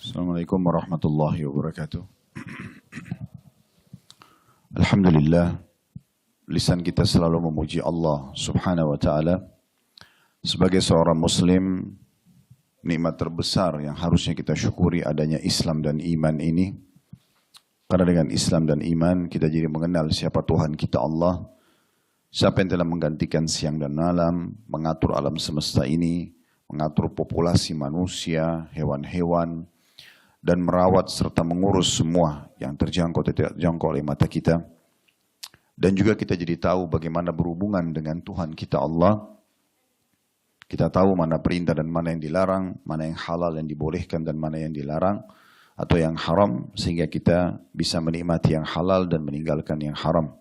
Assalamualaikum warahmatullahi wabarakatuh. Alhamdulillah, lisan kita selalu memuji Allah subhanahu wa ta'ala. Sebagai seorang muslim, nikmat terbesar yang harusnya kita syukuri adanya Islam dan iman ini. Karena dengan Islam dan iman kita jadi mengenal siapa Tuhan kita Allah. Siapa yang telah menggantikan siang dan malam, mengatur alam semesta ini, mengatur populasi manusia, hewan-hewan, dan merawat serta mengurus semua yang terjangkau atau tidak terjangkau oleh mata kita. Dan juga kita jadi tahu bagaimana berhubungan dengan Tuhan kita Allah. Kita tahu mana perintah dan mana yang dilarang, mana yang halal yang dibolehkan dan mana yang dilarang atau yang haram, sehingga kita bisa menikmati yang halal dan meninggalkan yang haram.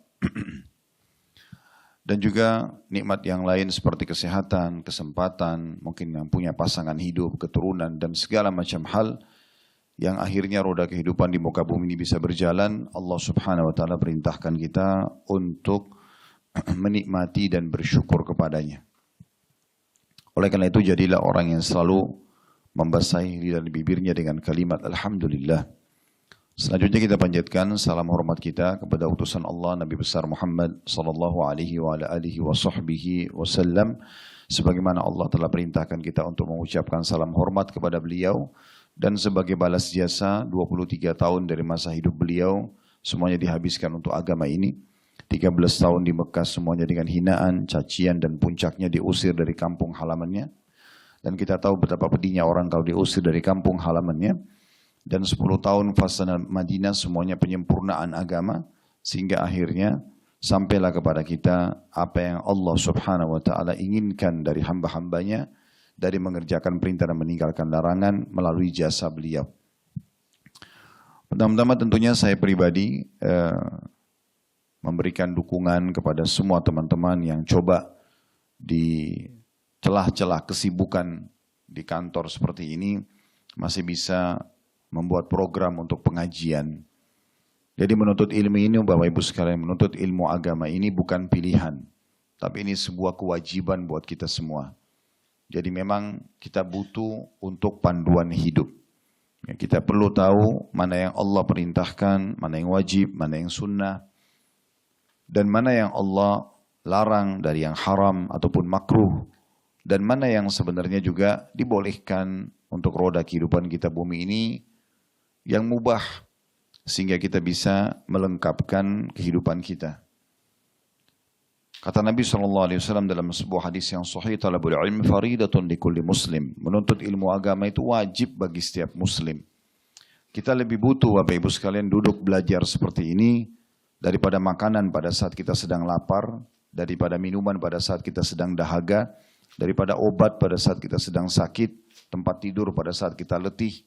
Dan juga nikmat yang lain seperti kesehatan, kesempatan, mungkin yang punya pasangan hidup, keturunan dan segala macam hal yang akhirnya roda kehidupan di muka bumi ini bisa berjalan. Allah subhanahu wa ta'ala perintahkan kita untuk menikmati dan bersyukur kepadanya. Oleh karena itu jadilah orang yang selalu membasahi lidah dan bibirnya dengan kalimat Alhamdulillah. Selanjutnya kita panjatkan salam hormat kita kepada utusan Allah Nabi besar Muhammad sallallahu alaihi wa alihi wa sahbihi wasallam. Sebagaimana Allah telah perintahkan kita untuk mengucapkan salam hormat kepada beliau. Dan sebagai balas jasa 23 tahun dari masa hidup beliau semuanya dihabiskan untuk agama ini. 13 tahun di Mekah semuanya dengan hinaan, cacian dan puncaknya diusir dari kampung halamannya. Dan kita tahu betapa pedihnya orang kalau diusir dari kampung halamannya. Dan 10 tahun fase Madinah semuanya penyempurnaan agama. Sehingga akhirnya sampailah kepada kita apa yang Allah subhanahu wa ta'ala inginkan dari hamba-hambanya. Dari mengerjakan perintah dan meninggalkan larangan melalui jasa beliau. Pertama-tama tentunya saya pribadi memberikan dukungan kepada semua teman-teman yang coba di celah-celah kesibukan di kantor seperti ini masih bisa membuat program untuk pengajian. Jadi menuntut ilmu ini, Bapak Ibu sekalian, menuntut ilmu agama ini bukan pilihan, tapi ini sebuah kewajiban buat kita semua. Jadi memang kita butuh untuk panduan hidup. Kita perlu tahu mana yang Allah perintahkan, mana yang wajib, mana yang sunnah. Dan mana yang Allah larang dari yang haram ataupun makruh. Dan mana yang sebenarnya juga dibolehkan untuk roda kehidupan kita bumi ini yang mubah. Sehingga kita bisa melengkapkan kehidupan kita. Kata Nabi SAW dalam sebuah hadis yang sahih, talabul ilmi faridatun likulli muslim. Menuntut ilmu agama itu wajib bagi setiap muslim. Kita lebih butuh Bapak Ibu sekalian duduk belajar seperti ini daripada makanan pada saat kita sedang lapar, daripada minuman pada saat kita sedang dahaga, daripada obat pada saat kita sedang sakit, tempat tidur pada saat kita letih.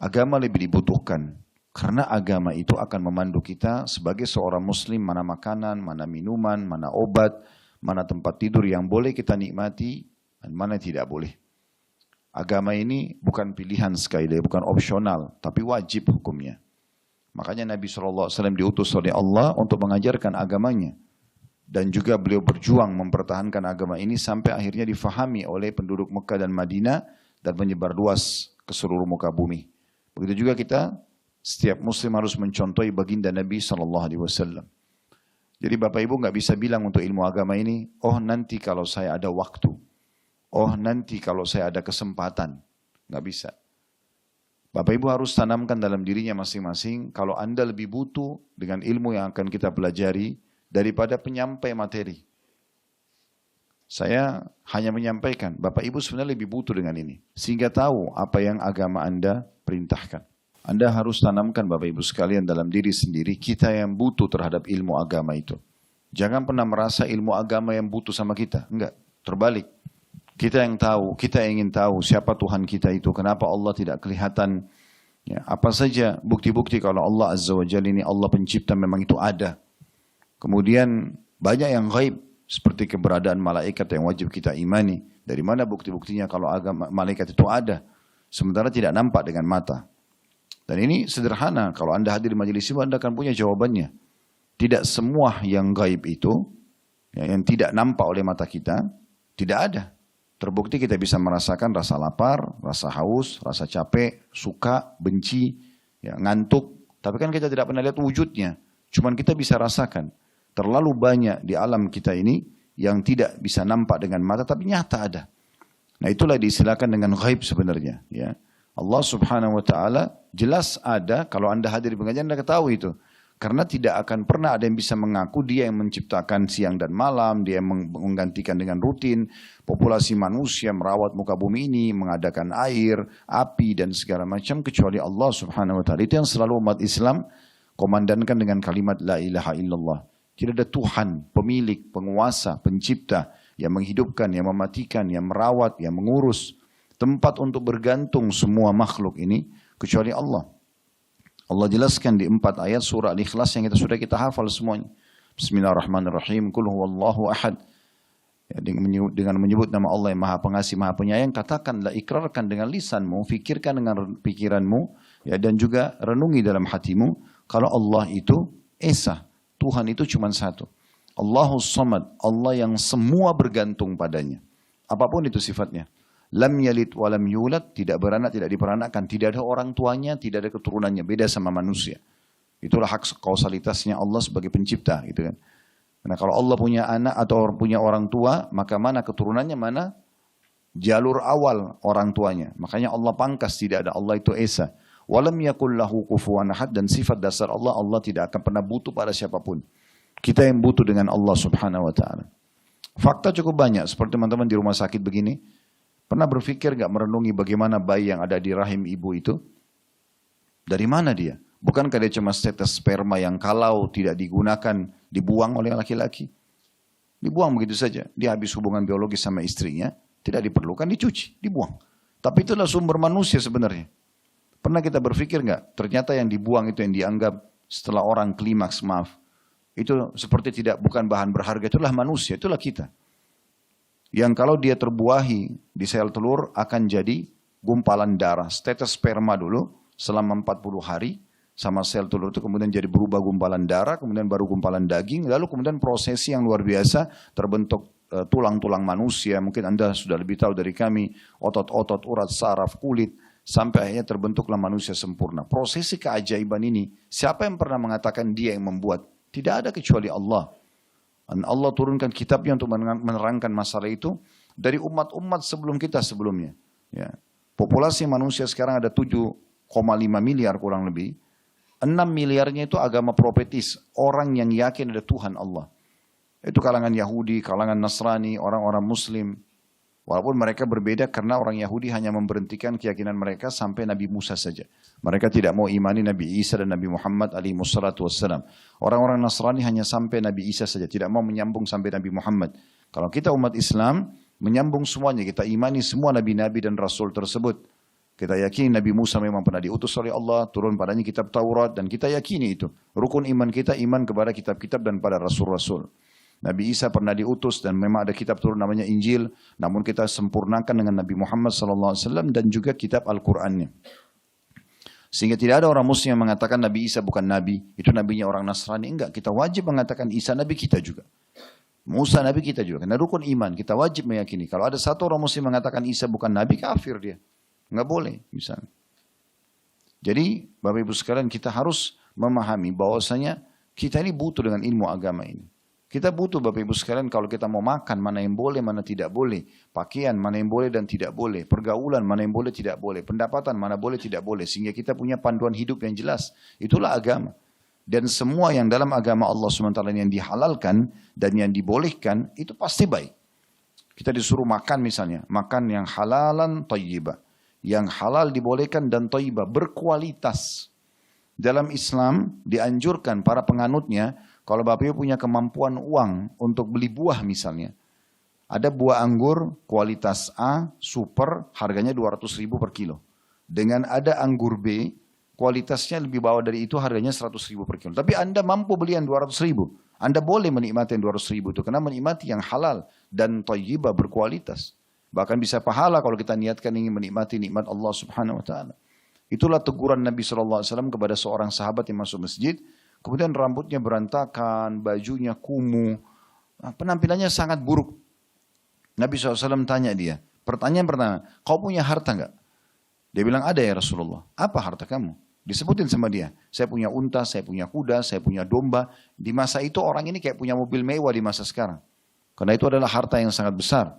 Agama lebih dibutuhkan. Karena agama itu akan memandu kita sebagai seorang muslim mana makanan, mana minuman, mana obat, mana tempat tidur yang boleh kita nikmati dan mana tidak boleh. Agama ini bukan pilihan sekali lagi, bukan opsional, tapi wajib hukumnya. Makanya Nabi SAW diutus oleh Allah untuk mengajarkan agamanya. Dan juga beliau berjuang mempertahankan agama ini sampai akhirnya difahami oleh penduduk Mekah dan Madinah dan menyebar luas ke seluruh muka bumi. Begitu juga kita, setiap muslim harus mencontohi baginda Nabi SAW. Jadi Bapak Ibu nggak bisa bilang untuk ilmu agama ini, oh nanti kalau saya ada waktu, oh nanti kalau saya ada kesempatan. Nggak bisa. Bapak Ibu harus tanamkan dalam dirinya masing-masing, kalau Anda lebih butuh dengan ilmu yang akan kita pelajari daripada penyampai materi. Saya hanya menyampaikan, Bapak Ibu sebenarnya lebih butuh dengan ini. Sehingga tahu apa yang agama Anda perintahkan. Anda harus tanamkan Bapak Ibu sekalian dalam diri sendiri, kita yang butuh terhadap ilmu agama itu. Jangan pernah merasa ilmu agama yang butuh sama kita. Enggak, terbalik. Kita yang tahu, kita ingin tahu siapa Tuhan kita itu, kenapa Allah tidak kelihatan. Ya, apa saja bukti-bukti kalau Allah Azza wa Jalla ini Allah pencipta memang itu ada. Kemudian banyak yang gaib, seperti keberadaan malaikat yang wajib kita imani. Dari mana bukti-buktinya kalau agama malaikat itu ada, sementara tidak nampak dengan mata. Dan ini sederhana, kalau Anda hadir di majelis ini Anda akan punya jawabannya. Tidak semua yang gaib itu, yang tidak nampak oleh mata kita, tidak ada. Terbukti kita bisa merasakan rasa lapar, rasa haus, rasa capek, suka, benci, ya, ngantuk. Tapi kan kita tidak pernah lihat wujudnya. Cuman kita bisa rasakan. Terlalu banyak di alam kita ini yang tidak bisa nampak dengan mata tapi nyata ada. Nah itulah diistilahkan dengan ghaib sebenarnya. Ya. Allah subhanahu wa ta'ala jelas ada, kalau anda hadir di pengajian anda ketahui itu. Karena tidak akan pernah ada yang bisa mengaku dia yang menciptakan siang dan malam, dia yang menggantikan dengan rutin populasi manusia, merawat muka bumi ini, mengadakan air, api dan segala macam kecuali Allah subhanahu wa ta'ala. Itu yang selalu umat Islam komandankan dengan kalimat la ilaha illallah. Tidak ada Tuhan, pemilik, penguasa, pencipta yang menghidupkan, yang mematikan, yang merawat, yang mengurus. Tempat untuk bergantung semua makhluk ini kecuali Allah. Allah jelaskan di 4 ayat surah Al-Ikhlas yang sudah kita hafal semuanya. Bismillahirrahmanirrahim. Qul huwallahu ahad. Ya, dengan menyebut nama Allah yang Maha Pengasih, Maha Penyayang, katakanlah, ikrarkan dengan lisanmu, fikirkan dengan pikiranmu, ya, dan juga renungi dalam hatimu kalau Allah itu Esa. Tuhan itu cuma satu. Allahus Samad, Allah yang semua bergantung padanya. Apapun itu sifatnya. Lam yalid wa lam yulad, tidak beranak, tidak diperanakkan, tidak ada orang tuanya, tidak ada keturunannya, beda sama manusia. Itulah hak kausalitasnya Allah sebagai pencipta, gitu kan. Karena kalau Allah punya anak atau punya orang tua, maka mana keturunannya, mana jalur awal orang tuanya. Makanya Allah pangkas, tidak ada, Allah itu Esa. Walam yakul lahu kufuwan ahad, dan sifat dasar Allah, Allah tidak akan pernah butuh pada siapapun. Kita yang butuh dengan Allah subhanahu wa ta'ala. Fakta cukup banyak, seperti teman-teman di rumah sakit begini. Pernah berpikir gak merenungi bagaimana bayi yang ada di rahim ibu itu? Dari mana dia? Bukankah dia cuma setetes sperma yang kalau tidak digunakan, dibuang oleh laki-laki? Dibuang begitu saja. Dia habis hubungan biologis sama istrinya, tidak diperlukan, dicuci, dibuang. Tapi itulah sumber manusia sebenarnya. Pernah kita berpikir gak? Ternyata yang dibuang itu yang dianggap setelah orang klimaks, maaf. Itu seperti bukan bahan berharga, itulah manusia, itulah kita. Yang kalau dia terbuahi di sel telur akan jadi gumpalan darah. Tetes sperma dulu selama 40 hari sama sel telur itu kemudian jadi berubah gumpalan darah, kemudian baru gumpalan daging, lalu kemudian prosesi yang luar biasa terbentuk tulang-tulang manusia. Mungkin Anda sudah lebih tahu dari kami, otot-otot, urat saraf, kulit, sampai akhirnya terbentuklah manusia sempurna. Prosesi keajaiban ini, siapa yang pernah mengatakan dia yang membuat? Tidak ada kecuali Allah. Dan Allah turunkan kitabnya untuk menerangkan masalah itu dari umat-umat sebelum kita sebelumnya. Ya. Populasi manusia sekarang ada 7,5 miliar kurang lebih. 6 miliarnya itu agama profetis. Orang yang yakin ada Tuhan Allah. Itu kalangan Yahudi, kalangan Nasrani, orang-orang Muslim. Walaupun mereka berbeda karena orang Yahudi hanya memberhentikan keyakinan mereka sampai Nabi Musa saja. Mereka tidak mau imani Nabi Isa dan Nabi Muhammad alaihi wassalatu wassalam. Orang-orang Nasrani hanya sampai Nabi Isa saja, tidak mau menyambung sampai Nabi Muhammad. Kalau kita umat Islam, menyambung semuanya, kita imani semua Nabi-Nabi dan Rasul tersebut. Kita yakini Nabi Musa memang pernah diutus oleh Allah, turun padanya kitab Taurat, dan kita yakini itu. Rukun iman kita, iman kepada kitab-kitab dan pada Rasul-Rasul. Nabi Isa pernah diutus dan memang ada kitab turun namanya Injil, namun kita sempurnakan dengan Nabi Muhammad SAW dan juga kitab Al-Qur'annya. Sehingga tidak ada orang muslim yang mengatakan Nabi Isa bukan Nabi, itu nabinya orang Nasrani. Enggak, kita wajib mengatakan Isa Nabi kita juga. Musa Nabi kita juga, karena rukun iman, kita wajib meyakini. Kalau ada satu orang muslim mengatakan Isa bukan Nabi, kafir dia. Enggak boleh, misalnya. Jadi, Bapak Ibu sekalian, kita harus memahami bahwasanya kita ini butuh dengan ilmu agama ini. Kita butuh Bapak Ibu sekalian kalau kita mau makan, mana yang boleh, mana tidak boleh. Pakaian, mana yang boleh dan tidak boleh. Pergaulan, mana yang boleh, tidak boleh. Pendapatan, mana boleh, tidak boleh. Sehingga kita punya panduan hidup yang jelas. Itulah agama. Dan semua yang dalam agama Allah SWT yang dihalalkan dan yang dibolehkan, itu pasti baik. Kita disuruh makan misalnya. Makan yang halalan thayyibah. Yang halal dibolehkan dan thayyibah. Berkualitas. Dalam Islam dianjurkan para penganutnya, kalau Bapak Ibu punya kemampuan uang untuk beli buah misalnya. Ada buah anggur kualitas A, super, harganya 200.000 per kilo. Dengan ada anggur B, kualitasnya lebih bawah dari itu, harganya 100.000 per kilo. Tapi Anda mampu beli yang 200.000. Anda boleh menikmati yang 200.000 itu, karena menikmati yang halal dan thayyibah berkualitas. Bahkan bisa pahala kalau kita niatkan ingin menikmati nikmat Allah subhanahu wa ta'ala. Itulah teguran Nabi SAW kepada seorang sahabat yang masuk masjid. Kemudian rambutnya berantakan, bajunya kumuh, penampilannya sangat buruk. Nabi SAW tanya dia, Pertanyaan pertama, kau punya harta nggak? Dia bilang ada ya Rasulullah. Apa harta kamu? Disebutin sama dia. Saya punya unta, saya punya kuda, saya punya domba. Di masa itu orang ini kayak punya mobil mewah di masa sekarang. Karena itu adalah harta yang sangat besar.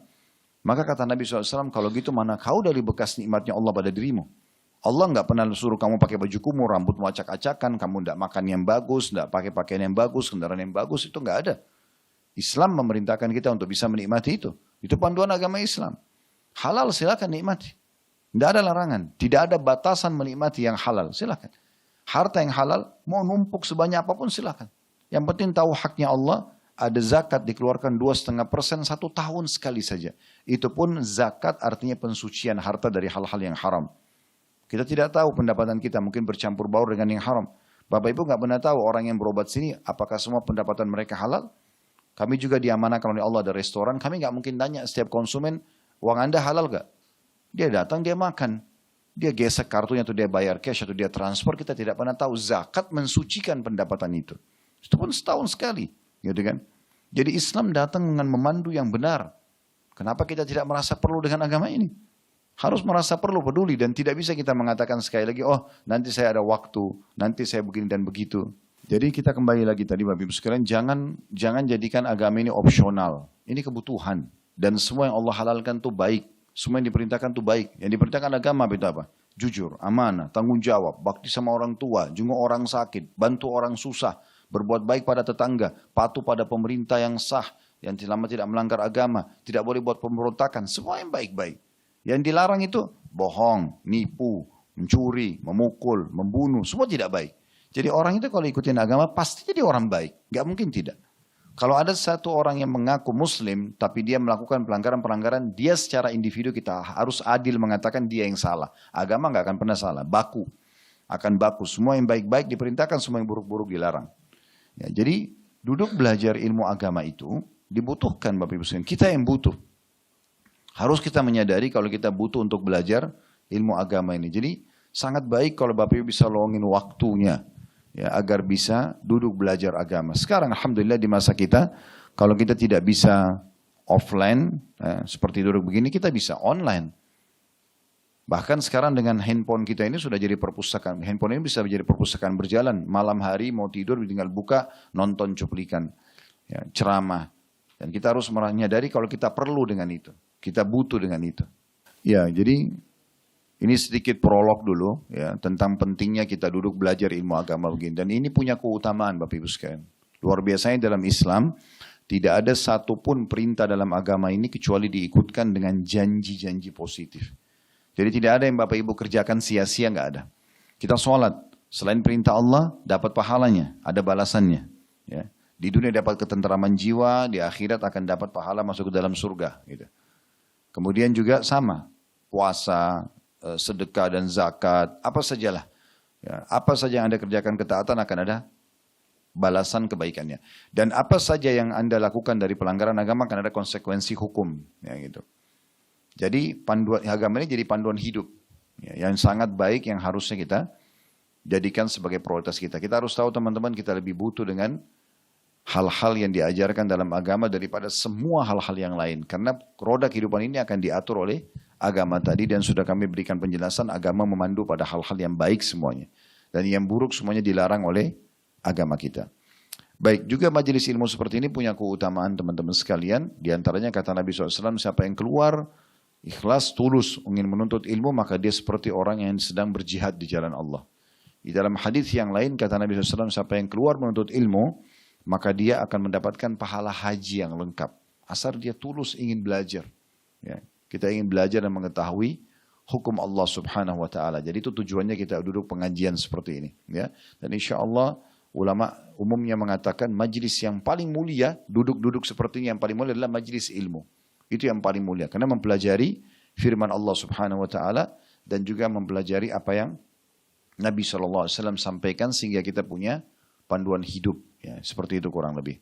Maka kata Nabi SAW, kalau gitu mana kau dari bekas nikmatnya Allah pada dirimu? Allah nggak pernah suruh kamu pakai baju kumuh, rambutmu acak-acakan, kamu nggak makan yang bagus, nggak pakai pakaian yang bagus, kendaraan yang bagus, itu nggak ada. Islam memerintahkan kita untuk bisa menikmati itu. Itu panduan agama Islam. Halal silakan nikmati. Tidak ada larangan, tidak ada batasan menikmati yang halal, silakan. Harta yang halal, mau numpuk sebanyak apapun silakan. Yang penting tahu haknya Allah, ada zakat dikeluarkan 2,5% 1 tahun sekali saja. Itu pun zakat artinya pensucian harta dari hal-hal yang haram. Kita tidak tahu pendapatan kita mungkin bercampur baur dengan yang haram. Bapak Ibu nggak pernah tahu orang yang berobat sini, apakah semua pendapatan mereka halal? Kami juga diamanahkan oleh Allah ada restoran, kami nggak mungkin tanya setiap konsumen, uang Anda halal gak? Dia datang, dia makan. Dia gesek kartunya atau dia bayar cash atau dia transfer, kita tidak pernah tahu. Zakat mensucikan pendapatan itu. Itu pun setahun sekali. Gitu kan? Jadi Islam datang dengan memandu yang benar. Kenapa kita tidak merasa perlu dengan agama ini? Harus merasa perlu, peduli. Dan tidak bisa kita mengatakan sekali lagi, oh nanti saya ada waktu, nanti saya begini dan begitu. Jadi kita kembali lagi tadi Bapak Ibu sekalian, jangan jadikan agama ini opsional. Ini kebutuhan. Dan semua yang Allah halalkan itu baik. Semua yang diperintahkan itu baik. Yang diperintahkan agama itu apa? Jujur, amanah, tanggung jawab, bakti sama orang tua, jenguk orang sakit, bantu orang susah, berbuat baik pada tetangga, patuh pada pemerintah yang sah, yang selama tidak melanggar agama, tidak boleh buat pemberontakan, semua yang baik-baik. Yang dilarang itu bohong, nipu, mencuri, memukul, membunuh, semua tidak baik. Jadi orang itu kalau ikutin agama pasti jadi orang baik, nggak mungkin tidak. Kalau ada satu orang yang mengaku muslim, tapi dia melakukan pelanggaran-pelanggaran, dia secara individu kita harus adil mengatakan dia yang salah. Agama nggak akan pernah salah, baku. Akan baku, semua yang baik-baik diperintahkan, semua yang buruk-buruk dilarang. Ya, jadi duduk belajar ilmu agama itu dibutuhkan Bapak Ibu sekalian. Kita yang butuh. Harus kita menyadari kalau kita butuh untuk belajar ilmu agama ini. Jadi sangat baik kalau Bapak Ibu bisa luangin waktunya. Ya, agar bisa duduk belajar agama. Sekarang alhamdulillah di masa kita, kalau kita tidak bisa offline, seperti duduk begini, kita bisa online. Bahkan sekarang dengan handphone kita ini sudah jadi perpustakaan. Handphone ini bisa menjadi perpustakaan berjalan. Malam hari mau tidur tinggal buka, nonton cuplikan, ya, ceramah. Dan kita harus menyadari kalau kita perlu dengan itu. Kita butuh dengan itu. Ya, jadi ini sedikit prolog dulu ya tentang pentingnya kita duduk belajar ilmu agama begini. Dan ini punya keutamaan Bapak Ibu sekalian. Luar biasanya dalam Islam tidak ada satupun perintah dalam agama ini kecuali diikutkan dengan janji-janji positif. Jadi tidak ada yang Bapak Ibu kerjakan sia-sia, nggak ada. Kita sholat, selain perintah Allah dapat pahalanya, ada balasannya. Ya. Di dunia dapat ketenteraman jiwa, di akhirat akan dapat pahala masuk ke dalam surga. Gitu. Kemudian juga sama, puasa, sedekah dan zakat, apa sajalah. Ya, apa saja yang Anda kerjakan ketaatan akan ada balasan kebaikannya. Dan apa saja yang Anda lakukan dari pelanggaran agama akan ada konsekuensi hukum. Ya, gitu. Jadi panduan agama ini jadi panduan hidup. Ya, yang sangat baik yang harusnya kita jadikan sebagai prioritas kita. Kita harus tahu teman-teman kita lebih butuh dengan hal-hal yang diajarkan dalam agama daripada semua hal-hal yang lain. Karena roda kehidupan ini akan diatur oleh agama tadi dan sudah kami berikan penjelasan agama memandu pada hal-hal yang baik semuanya. Dan yang buruk semuanya dilarang oleh agama kita. Baik, juga majelis ilmu seperti ini punya keutamaan teman-teman sekalian. Di antaranya kata Nabi SAW, siapa yang keluar ikhlas, tulus ingin menuntut ilmu, maka dia seperti orang yang sedang berjihad di jalan Allah. Di dalam hadis yang lain kata Nabi SAW, siapa yang keluar menuntut ilmu, maka dia akan mendapatkan pahala haji yang lengkap. Asal dia tulus ingin belajar. Ya. Kita ingin belajar dan mengetahui hukum Allah Subhanahu wa taala. Jadi itu tujuannya kita duduk pengajian seperti ini, ya. Dan insya Allah ulama umumnya mengatakan majlis yang paling mulia, duduk-duduk seperti ini yang paling mulia adalah majlis ilmu. Itu yang paling mulia karena mempelajari firman Allah Subhanahu wa taala dan juga mempelajari apa yang Nabi SAW sampaikan sehingga kita punya panduan hidup, ya, seperti itu kurang lebih.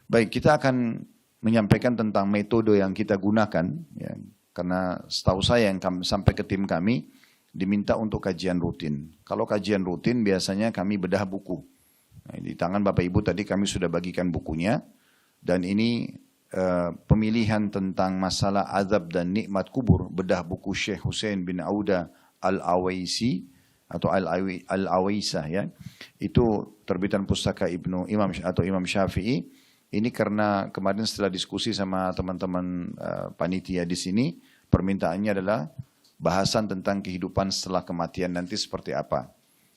Baik, kita akan menyampaikan tentang metode yang kita gunakan, ya, karena setahu saya yang sampai ke tim kami diminta untuk kajian rutin. Kalau kajian rutin biasanya kami bedah buku. Nah, di tangan Bapak Ibu tadi kami sudah bagikan bukunya dan ini pemilihan tentang masalah azab dan nikmat kubur, bedah buku Syekh Hussein bin Auda Al-Awaisi atau Al-Awaisah ya. Itu terbitan pustaka Imam Syafi'i. Ini karena kemarin setelah diskusi sama teman-teman panitia di sini, permintaannya adalah bahasan tentang kehidupan setelah kematian nanti seperti apa.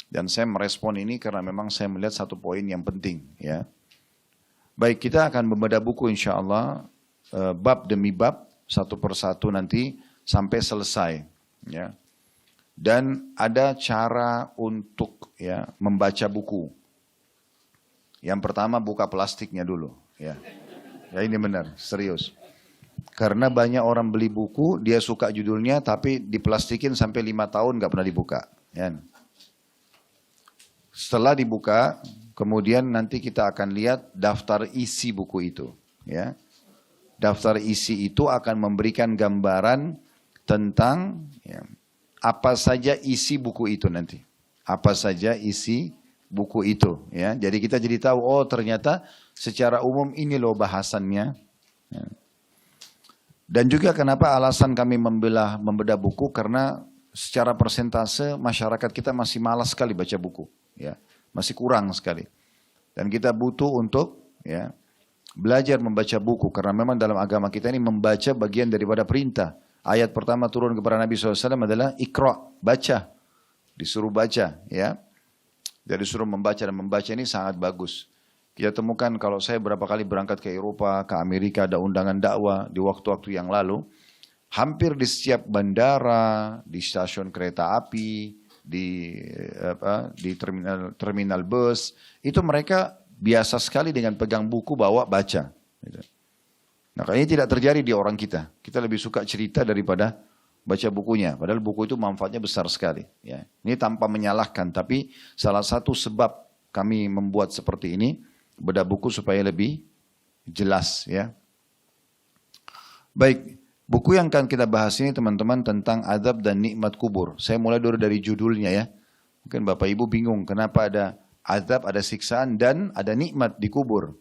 Dan saya merespon ini karena memang saya melihat satu poin yang penting ya. Baik, kita akan membedah buku insya Allah bab demi bab, satu persatu nanti sampai selesai ya. Dan ada cara untuk ya membaca buku. Yang pertama buka plastiknya dulu ya. Ya ini benar, serius. Karena banyak orang beli buku, dia suka judulnya tapi diplastikin sampai 5 tahun nggak pernah dibuka. Ya. Setelah dibuka, kemudian nanti kita akan lihat daftar isi buku itu. Ya. Daftar isi itu akan memberikan gambaran tentang ya, apa saja isi buku itu nanti. Apa saja isi buku itu. Ya. Jadi kita jadi tahu, oh ternyata secara umum ini loh bahasannya. Ya. Dan juga kenapa alasan kami membedah buku, karena secara persentase masyarakat kita masih malas sekali baca buku. Ya, masih kurang sekali. Dan kita butuh untuk ya, belajar membaca buku. Karena memang dalam agama kita ini membaca bagian daripada perintah. Ayat pertama turun kepada Nabi SAW adalah Iqra, baca. Disuruh baca. Ya. Jadi disuruh membaca, dan membaca ini sangat bagus. Kita temukan kalau saya berapa kali berangkat ke Eropa, ke Amerika, ada undangan dakwah di waktu-waktu yang lalu. Hampir di setiap bandara, di stasiun kereta api, di terminal bus, itu mereka biasa sekali dengan pegang buku bawa baca. Nah ini tidak terjadi di orang kita. Kita lebih suka cerita daripada baca bukunya. Padahal buku itu manfaatnya besar sekali. Ya. Ini tanpa menyalahkan, tapi salah satu sebab kami membuat seperti ini, bedah buku supaya lebih jelas. Ya. Baik. Buku yang akan kita bahas ini teman-teman tentang azab dan nikmat kubur. Saya mulai dulu dari judulnya ya. Mungkin Bapak Ibu bingung kenapa ada azab, ada siksaan dan ada nikmat di kubur.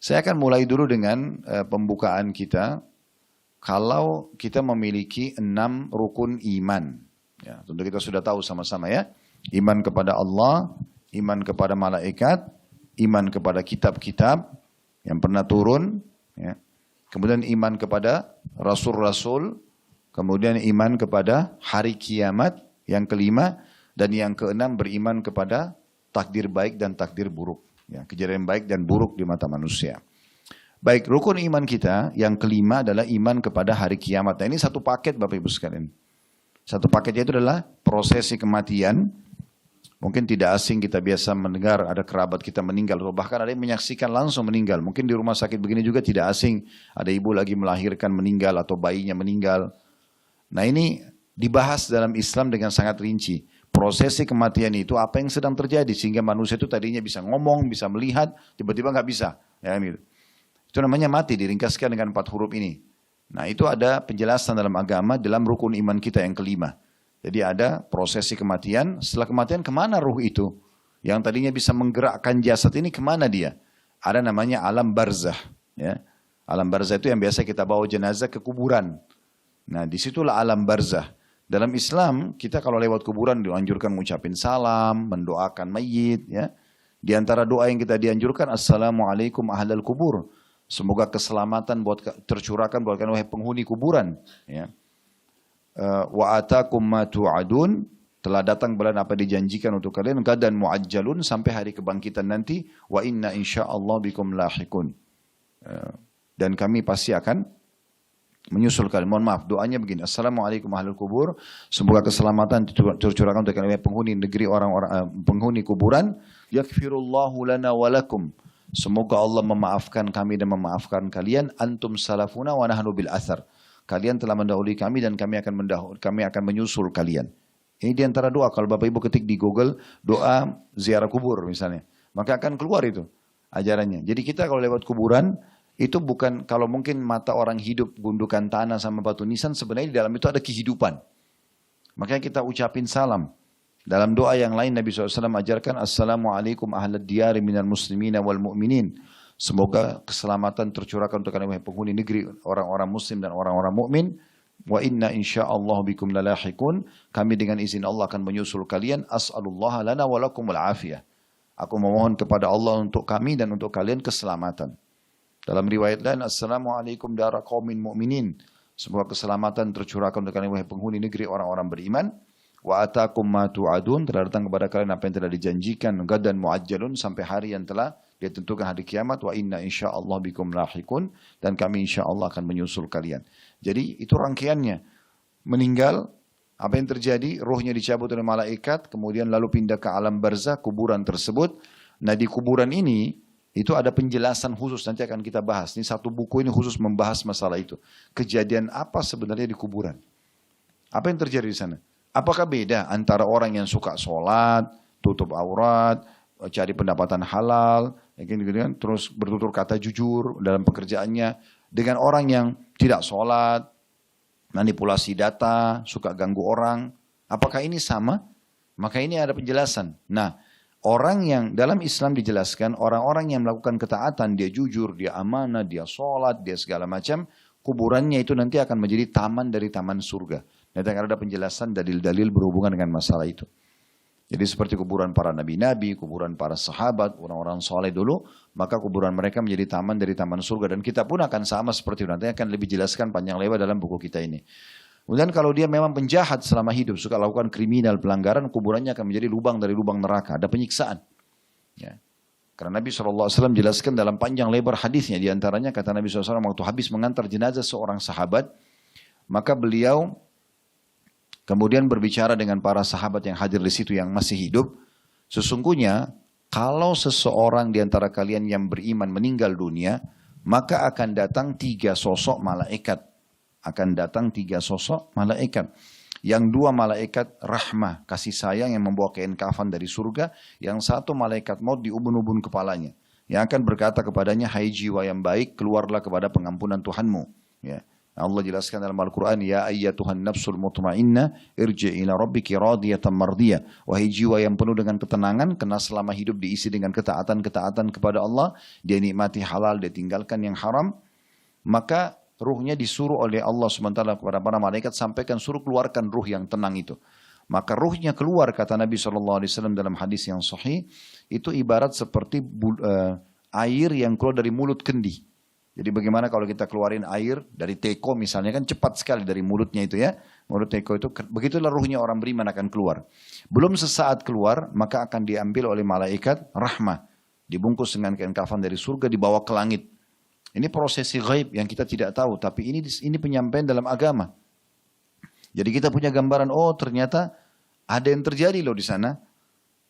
Saya akan mulai dulu dengan pembukaan kita. Kalau kita memiliki 6 rukun iman. Ya, tentu kita sudah tahu sama-sama ya. Iman kepada Allah, iman kepada malaikat, iman kepada kitab-kitab yang pernah turun. Ya. Kemudian iman kepada rasul-rasul, kemudian iman kepada hari kiamat, yang kelima, dan yang keenam beriman kepada takdir baik dan takdir buruk. Ya, kejadian baik dan buruk di mata manusia. Baik, rukun iman kita yang kelima adalah iman kepada hari kiamat. Nah ini satu paket Bapak Ibu sekalian. Satu paketnya itu adalah prosesi kematian. Mungkin tidak asing kita biasa mendengar ada kerabat kita meninggal, atau bahkan ada yang menyaksikan langsung meninggal. Mungkin di rumah sakit begini juga tidak asing, ada ibu lagi melahirkan meninggal atau bayinya meninggal. Nah ini dibahas dalam Islam dengan sangat rinci. Prosesi kematian itu apa yang sedang terjadi, sehingga manusia itu tadinya bisa ngomong, bisa melihat, tiba-tiba nggak bisa. Ya, itu namanya mati, diringkaskan dengan 4 huruf ini. Nah itu ada penjelasan dalam agama, dalam rukun iman kita yang kelima. Jadi ada prosesi kematian, setelah kematian kemana ruh itu? Yang tadinya bisa menggerakkan jasad ini kemana dia? Ada namanya alam barzah. Ya. Alam barzah itu yang biasa kita bawa jenazah ke kuburan. Nah disitulah alam barzah. Dalam Islam kita kalau lewat kuburan dianjurkan mengucapin salam, mendoakan mayit. Ya. Di antara doa yang kita dianjurkan, Assalamualaikum ahlal kubur. Semoga keselamatan tercurahkan buat kalian wahai penghuni kuburan. Ya. Wa atakum ma tu'adun, telah datang bulan apa dijanjikan untuk kalian, gadan muajjalun, sampai hari kebangkitan nanti, wa inna insyaallah bikum lahiqun, dan kami pasti akan menyusul kalian. Mohon maaf, doanya begini, Assalamualaikum ahlul kubur, semoga keselamatan tercurahkan untuk kalian penghuni negeri orang-orang penghuni kuburan, yakfirullahu lana wa lakum, semoga Allah memaafkan kami dan memaafkan kalian, antum salafuna wa nahnu bil athar, kalian telah mendahului kami dan kami akan menyusul kalian. Ini diantara doa. Kalau Bapak Ibu ketik di Google doa ziarah kubur misalnya, maka akan keluar itu ajarannya. Jadi kita kalau lewat kuburan itu bukan kalau mungkin mata orang hidup gundukan tanah sama batu nisan, sebenarnya di dalam itu ada kehidupan. Makanya kita ucapin salam. Dalam doa yang lain Nabi SAW ajarkan, Assalamualaikum ahlad diyari minal muslimina wal mu'minin. Semoga keselamatan tercurahkan untuk kalian wahai penghuni negeri orang-orang muslim dan orang-orang mukmin. Wa inna insyaallah bikum lalahiqun. Kami dengan izin Allah akan menyusul kalian. As'alullaha lana wa lakumul afiyah. Aku memohon kepada Allah untuk kami dan untuk kalian keselamatan. Dalam riwayat lain, Assalamualaikum dara qaumin mu'minin. Semoga keselamatan tercurahkan untuk kalian wahai penghuni negeri orang-orang beriman. Wa atakum ma tu'adun. Telah datang kepada kalian apa yang telah dijanjikan. Gadan mu'ajjalun, sampai hari yang telah ditentukan hari kiamat. Wa inna insyaallah bikum lahikun. Dan kami insyaallah akan menyusul kalian. Jadi itu rangkaiannya. Meninggal, apa yang terjadi? Ruhnya dicabut oleh malaikat, kemudian lalu pindah ke alam barzah, kuburan tersebut. Nah di kuburan ini, itu ada penjelasan khusus, nanti akan kita bahas. Ini satu buku ini khusus membahas masalah itu. Kejadian apa sebenarnya di kuburan? Apa yang terjadi di sana? Apakah beda antara orang yang suka sholat, tutup aurat, cari pendapatan halal, terus bertutur kata jujur dalam pekerjaannya, dengan orang yang tidak sholat, manipulasi data, suka ganggu orang? Apakah ini sama? Maka ini ada penjelasan. Nah, orang yang dalam Islam dijelaskan, orang-orang yang melakukan ketaatan, dia jujur, dia amanah, dia sholat, dia segala macam, kuburannya itu nanti akan menjadi taman dari taman surga. Nanti akan ada penjelasan dalil-dalil berhubungan dengan masalah itu. Jadi seperti kuburan para nabi-nabi, kuburan para sahabat, orang-orang soleh dulu, maka kuburan mereka menjadi taman dari taman surga. Dan kita pun akan sama seperti itu. Nanti akan lebih jelaskan panjang lebar dalam buku kita ini. Kemudian kalau dia memang penjahat selama hidup, suka lakukan kriminal, pelanggaran, kuburannya akan menjadi lubang dari lubang neraka. Ada penyiksaan. Ya. Karena Nabi SAW jelaskan dalam panjang lebar hadisnya. Di antaranya kata Nabi SAW waktu habis mengantar jenazah seorang sahabat, maka beliau kemudian berbicara dengan para sahabat yang hadir di situ yang masih hidup. Sesungguhnya kalau seseorang di antara kalian yang beriman meninggal dunia, maka akan datang 3 sosok malaikat. Akan datang 3 sosok malaikat. Yang 2 malaikat rahmah, kasih sayang yang membawa kain kafan dari surga. Yang 1 malaikat maut di ubun-ubun kepalanya. Yang akan berkata kepadanya, hai jiwa yang baik, keluarlah kepada pengampunan Tuhanmu. Ya. Allah jelaskan dalam Al-Quran, ya ayyatuhan nafsul mutmainnah, irji' ila rabbiki radiyatan mardiyah. Wahai jiwa yang penuh dengan ketenangan, karena selama hidup diisi dengan ketaatan-ketaatan kepada Allah, dia nikmati halal, dia tinggalkan yang haram, maka ruhnya disuruh oleh Allah SWT kepada para malaikat, sampaikan suruh keluarkan ruh yang tenang itu. Maka ruhnya keluar, kata Nabi SAW dalam hadis yang sahih, itu ibarat seperti air yang keluar dari mulut kendi. Jadi bagaimana kalau kita keluarin air dari teko misalnya, kan cepat sekali dari mulutnya itu ya. Mulut teko itu, begitulah ruhnya orang beriman akan keluar. Belum sesaat keluar, maka akan diambil oleh malaikat rahmah. Dibungkus dengan kain kafan dari surga, dibawa ke langit. Ini prosesi ghaib yang kita tidak tahu, tapi ini penyampaian dalam agama. Jadi kita punya gambaran, oh ternyata ada yang terjadi loh di sana.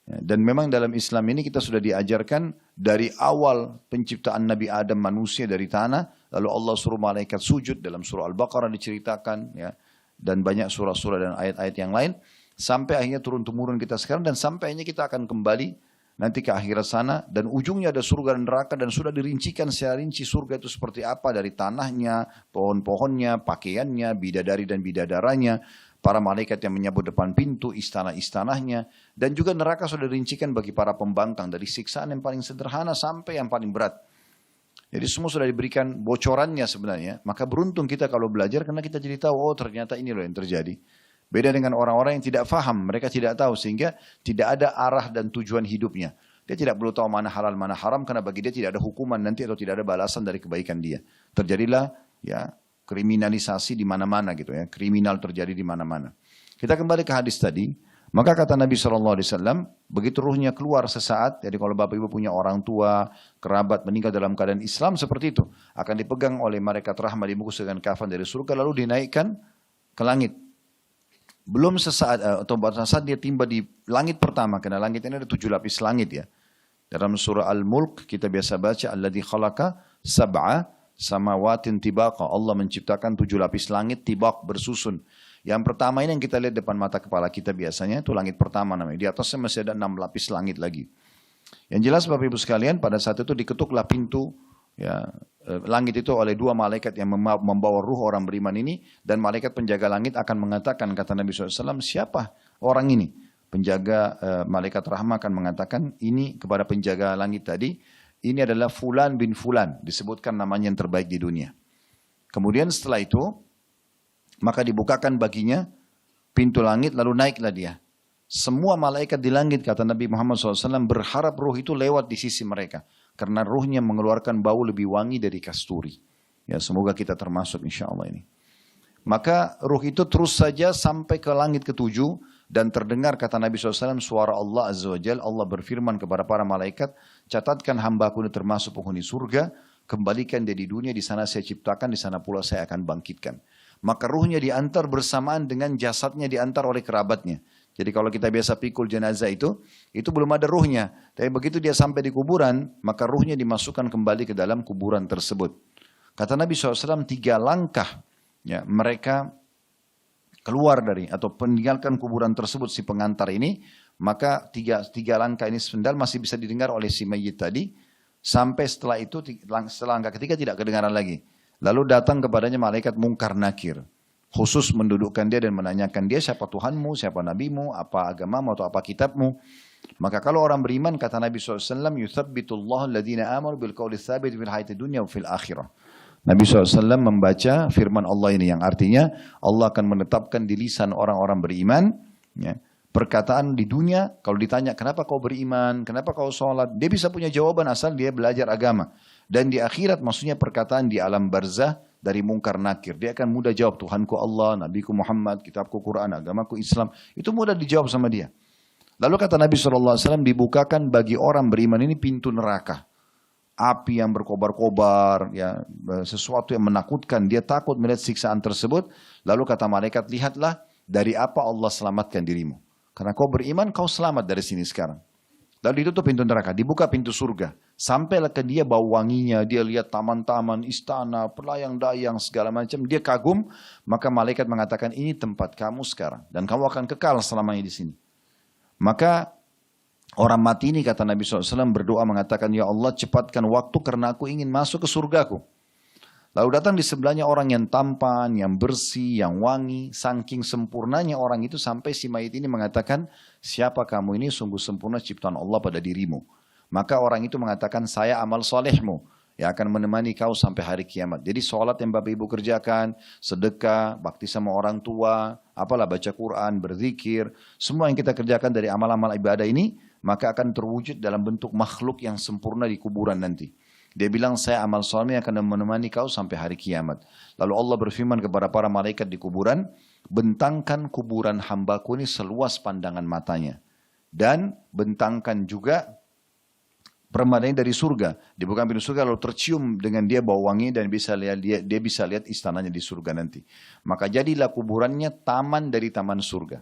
Dan memang dalam Islam ini kita sudah diajarkan dari awal penciptaan Nabi Adam manusia dari tanah, lalu Allah suruh malaikat sujud, dalam surah Al-Baqarah diceritakan, ya, dan banyak surah-surah dan ayat-ayat yang lain, sampai akhirnya turun-temurun kita sekarang, dan sampai akhirnya kita akan kembali nanti ke akhirat sana, dan ujungnya ada surga dan neraka, dan sudah dirincikan secara rinci surga itu seperti apa, dari tanahnya, pohon-pohonnya, pakaiannya, bidadari dan bidadaranya, para malaikat yang menyambut depan pintu, istana-istananya, dan juga neraka sudah dirincikan bagi para pembangkang, dari siksaan yang paling sederhana sampai yang paling berat. Jadi semua sudah diberikan bocorannya sebenarnya. Maka beruntung kita kalau belajar, karena kita jadi tahu, oh ternyata ini loh yang terjadi. Beda dengan orang-orang yang tidak faham, mereka tidak tahu, sehingga tidak ada arah dan tujuan hidupnya. Dia tidak perlu tahu mana halal, mana haram, karena bagi dia tidak ada hukuman nanti atau tidak ada balasan dari kebaikan dia. Terjadilah ya kriminalisasi di mana-mana gitu ya, kriminal terjadi di mana-mana. Kita kembali ke hadis tadi, maka kata Nabi SAW, begitu ruhnya keluar sesaat, jadi kalau bapak ibu punya orang tua, kerabat meninggal dalam keadaan Islam seperti itu, akan dipegang oleh malaikat rahmah dibungkus dengan kafan dari surga, lalu dinaikkan ke langit. Belum sesaat, atau saat dia tiba di langit pertama, karena langit ini ada 7 lapis langit ya. Dalam surah Al-Mulk kita biasa baca, alladzi khalaqa sab'a samawatin tibaqa. Allah menciptakan 7 lapis langit tibaq, bersusun. Yang pertama ini yang kita lihat depan mata kepala kita biasanya, itu langit pertama namanya. Di atasnya masih ada 6 lapis langit lagi. Yang jelas Bapak Ibu sekalian, pada saat itu diketuklah pintu ya, langit itu oleh 2 malaikat yang membawa ruh orang beriman ini, dan malaikat penjaga langit akan mengatakan, kata Nabi SAW, siapa orang ini? Penjaga malaikat rahmah akan mengatakan ini kepada penjaga langit tadi, ini adalah Fulan bin Fulan, disebutkan namanya yang terbaik di dunia. Kemudian setelah itu, maka dibukakan baginya pintu langit, lalu naiklah dia. Semua malaikat di langit, kata Nabi Muhammad SAW, berharap ruh itu lewat di sisi mereka. Karena ruhnya mengeluarkan bau lebih wangi dari kasturi. Ya, semoga kita termasuk insya Allah ini. Maka ruh itu terus saja sampai ke langit ketujuh. Dan terdengar kata Nabi SAW, suara Allah Azza wa Jal, Allah berfirman kepada para malaikat, catatkan hambaku ini termasuk penghuni surga, kembalikan dia di dunia, di sana saya ciptakan, di sana pula saya akan bangkitkan. Maka ruhnya diantar bersamaan dengan jasadnya diantar oleh kerabatnya. Jadi kalau kita biasa pikul jenazah itu belum ada ruhnya. Tapi begitu dia sampai di kuburan, maka ruhnya dimasukkan kembali ke dalam kuburan tersebut. Kata Nabi SAW, 3 langkah ya, mereka keluar dari atau meninggalkan kuburan tersebut si pengantar ini, maka tiga langkah ini sendal masih bisa didengar oleh si mayit tadi, sampai setelah itu, setelah langkah ketiga tidak kedengaran lagi. Lalu datang kepadanya malaikat Mungkar Nakir, khusus mendudukkan dia dan menanyakan dia, siapa Tuhanmu, siapa nabimu, apa agamamu atau apa kitabmu. Maka kalau orang beriman, kata Nabi SAW, yuthabbitullahu alladhina amanu bil qawli tsabit fil hayati dunya wa fil akhirah. Nabi SAW membaca firman Allah ini yang artinya Allah akan menetapkan di lisan orang-orang beriman ya, perkataan di dunia. Kalau ditanya kenapa kau beriman, kenapa kau sholat, dia bisa punya jawaban asal dia belajar agama. Dan di akhirat maksudnya perkataan di alam barzah dari Mungkar Nakir, dia akan mudah jawab, Tuhanku Allah, Nabiku Muhammad, kitabku Quran, agamaku Islam. Itu mudah dijawab sama dia. Lalu kata Nabi SAW, dibukakan bagi orang beriman ini pintu neraka. Api yang berkobar-kobar, ya, sesuatu yang menakutkan. Dia takut melihat siksaan tersebut. Lalu kata malaikat, lihatlah dari apa Allah selamatkan dirimu. Karena kau beriman, kau selamat dari sini sekarang. Lalu ditutup pintu neraka, dibuka pintu surga. Sampailah ke dia bau wanginya, dia lihat taman-taman, istana, pelayang-dayang, segala macam. Dia kagum, maka malaikat mengatakan, ini tempat kamu sekarang. Dan kamu akan kekal selamanya di sini. Maka orang mati ini kata Nabi SAW berdoa mengatakan, ya Allah cepatkan waktu karena aku ingin masuk ke surgaku. Lalu datang di sebelahnya orang yang tampan, yang bersih, yang wangi. Saking sempurnanya orang itu sampai si mayit ini mengatakan, siapa kamu ini, sungguh sempurna ciptaan Allah pada dirimu. Maka orang itu mengatakan, saya amal solehmu yang akan menemani kau sampai hari kiamat. Jadi sholat yang Bapak Ibu kerjakan, sedekah, bakti sama orang tua, apalah baca Quran, berzikir, semua yang kita kerjakan dari amal-amal ibadah ini, maka akan terwujud dalam bentuk makhluk yang sempurna di kuburan nanti. Dia bilang, saya amal soleh akan menemani kau sampai hari kiamat. Lalu Allah berfirman kepada para malaikat di kuburan, bentangkan kuburan hambaku ini seluas pandangan matanya. Dan bentangkan juga permadani dari surga. Dibuka pintu surga lalu tercium dengan dia bau wangi dan bisa lihat dia bisa lihat istananya di surga nanti. Maka jadilah kuburannya taman dari taman surga.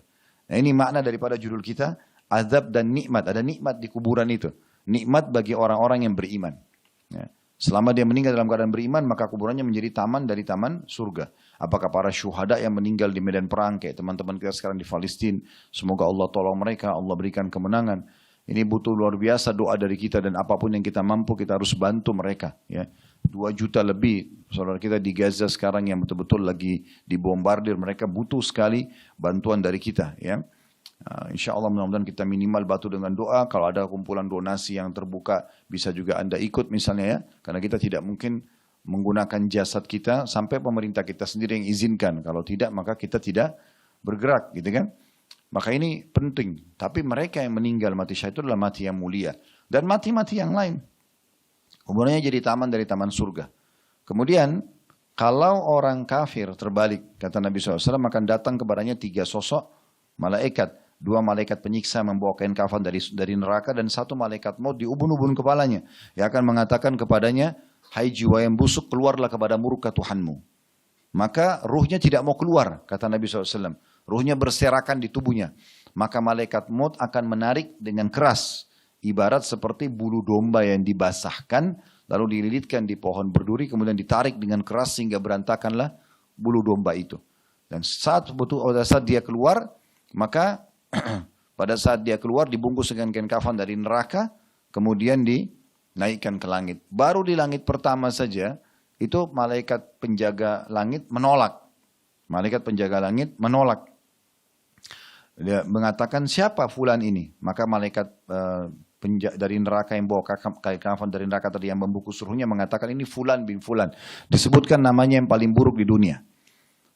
Nah ini makna daripada judul kita, azab dan nikmat. Ada nikmat di kuburan itu. Nikmat bagi orang-orang yang beriman. Ya. Selama dia meninggal dalam keadaan beriman, maka kuburannya menjadi taman dari taman surga. Apakah para syuhada yang meninggal di medan perang, kayak teman-teman kita sekarang di Palestina, semoga Allah tolong mereka, Allah berikan kemenangan. Ini butuh luar biasa doa dari kita dan apapun yang kita mampu kita harus bantu mereka. Ya. 2 juta lebih saudara kita di Gaza sekarang yang betul-betul lagi dibombardir, mereka butuh sekali bantuan dari kita. Ya. Insya Allah mudah-mudahan kita minimal bantu dengan doa. Kalau ada kumpulan donasi yang terbuka bisa juga Anda ikut misalnya ya. Karena kita tidak mungkin menggunakan jasad kita sampai pemerintah kita sendiri yang izinkan. Kalau tidak maka kita tidak bergerak gitu kan. Maka ini penting. Tapi mereka yang meninggal mati syahid itu adalah mati yang mulia. Dan mati-mati yang lain. Kuburannya jadi taman dari taman surga. Kemudian kalau orang kafir terbalik kata Nabi SAW akan datang kepadanya 3 sosok malaikat. 2 malaikat penyiksa membawa kain kafan dari neraka dan 1 malaikat maut di ubun-ubun kepalanya. Yang akan mengatakan kepadanya, hai jiwa yang busuk keluarlah kepada murka Tuhanmu. Maka ruhnya tidak mau keluar kata Nabi SAW. Ruhnya berserakan di tubuhnya. Maka malaikat maut akan menarik dengan keras. Ibarat seperti bulu domba yang dibasahkan lalu dililitkan di pohon berduri kemudian ditarik dengan keras sehingga berantakanlah bulu domba itu. Dan saat dia keluar maka pada saat dia keluar dibungkus dengan kain kafan dari neraka kemudian dinaikkan ke langit. Baru di langit pertama saja itu malaikat penjaga langit menolak. Malaikat penjaga langit menolak. Dia mengatakan siapa fulan ini? Maka malaikat dari neraka yang bawa kain kafan dari neraka tadi yang membungkus ruhnya mengatakan ini Fulan bin Fulan. Disebutkan namanya yang paling buruk di dunia.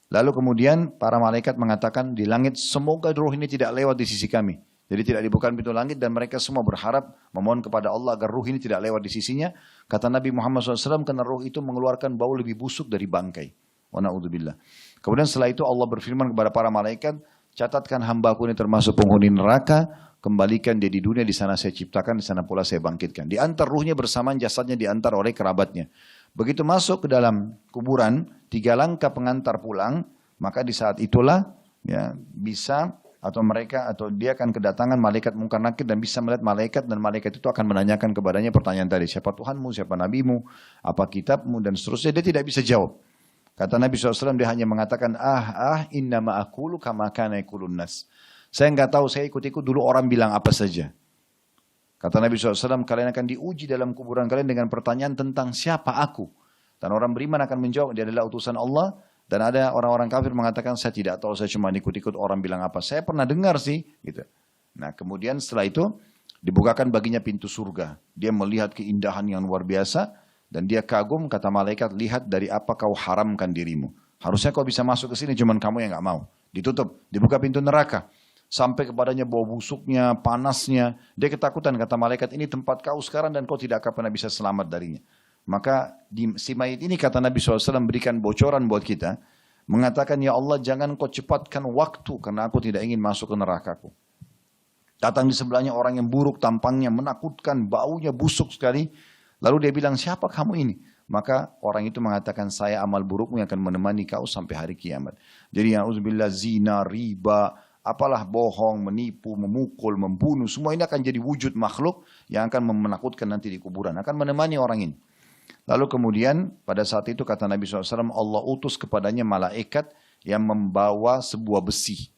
Lalu kemudian para malaikat mengatakan di langit, semoga ruh ini tidak lewat di sisi kami. Jadi tidak dibuka pintu langit dan mereka semua berharap memohon kepada Allah agar ruh ini tidak lewat di sisinya. Kata Nabi Muhammad SAW, karena ruh itu mengeluarkan bau lebih busuk dari bangkai. Wa na'udzubillah. Kemudian setelah itu Allah berfirman kepada para malaikat, catatkan hambaku ini termasuk penghuni neraka, kembalikan dia di dunia, di sana saya ciptakan, di sana pula saya bangkitkan. Diantar ruhnya bersamaan jasadnya diantar oleh kerabatnya. Begitu masuk ke dalam kuburan, 3 langkah pengantar pulang, maka di saat itulah ya bisa atau mereka atau dia akan kedatangan malaikat Munkar Nakir dan bisa melihat malaikat dan malaikat itu akan menanyakan kepadanya pertanyaan tadi, siapa Tuhanmu, siapa nabimu, apa kitabmu dan seterusnya. Dia tidak bisa jawab. Kata Nabi SAW, dia hanya mengatakan innama aqulu kama kana yaqulun nas. Saya enggak tahu, saya ikut-ikut dulu orang bilang apa saja. Kata Nabi SAW, kalian akan diuji dalam kuburan kalian dengan pertanyaan tentang siapa aku. Dan orang beriman akan menjawab, dia adalah utusan Allah. Dan ada orang-orang kafir mengatakan, saya tidak tahu, saya cuma ikut-ikut orang bilang apa. Saya pernah dengar sih. Gitu. Nah kemudian setelah itu, dibukakan baginya pintu surga. Dia melihat keindahan yang luar biasa. Dan dia kagum, kata malaikat, lihat dari apa kau haramkan dirimu. Harusnya kau bisa masuk ke sini, cuman kamu yang gak mau. Ditutup, dibuka pintu neraka. Sampai kepadanya bau busuknya, panasnya. Dia ketakutan, kata malaikat, ini tempat kau sekarang dan kau tidak akan pernah bisa selamat darinya. Maka si mayit ini kata Nabi SAW berikan bocoran buat kita. Mengatakan, ya Allah jangan kau cepatkan waktu karena aku tidak ingin masuk ke nerakaku. Datang di sebelahnya orang yang buruk tampangnya, menakutkan, baunya busuk sekali. Lalu dia bilang, siapa kamu ini? Maka orang itu mengatakan, saya amal burukmu yang akan menemani kau sampai hari kiamat. Jadi ya'udzubillah, zina, riba, apalah bohong, menipu, memukul, membunuh. Semua ini akan jadi wujud makhluk yang akan menakutkan nanti di kuburan. Akan menemani orang ini. Lalu kemudian pada saat itu kata Nabi SAW, Allah utus kepadanya malaikat yang membawa sebuah besi.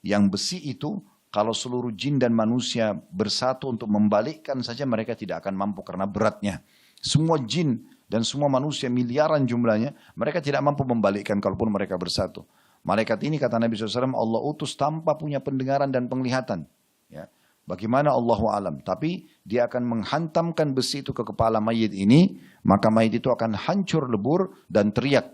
Yang besi itu kalau seluruh jin dan manusia bersatu untuk membalikkan saja mereka tidak akan mampu karena beratnya. Semua jin dan semua manusia miliaran jumlahnya, mereka tidak mampu membalikkan kalaupun mereka bersatu. Malaikat ini kata Nabi SAW, Allah utus tanpa punya pendengaran dan penglihatan. Ya. Bagaimana Allahu alam. Tapi dia akan menghantamkan besi itu ke kepala mayit ini. Maka mayit itu akan hancur lebur dan teriak.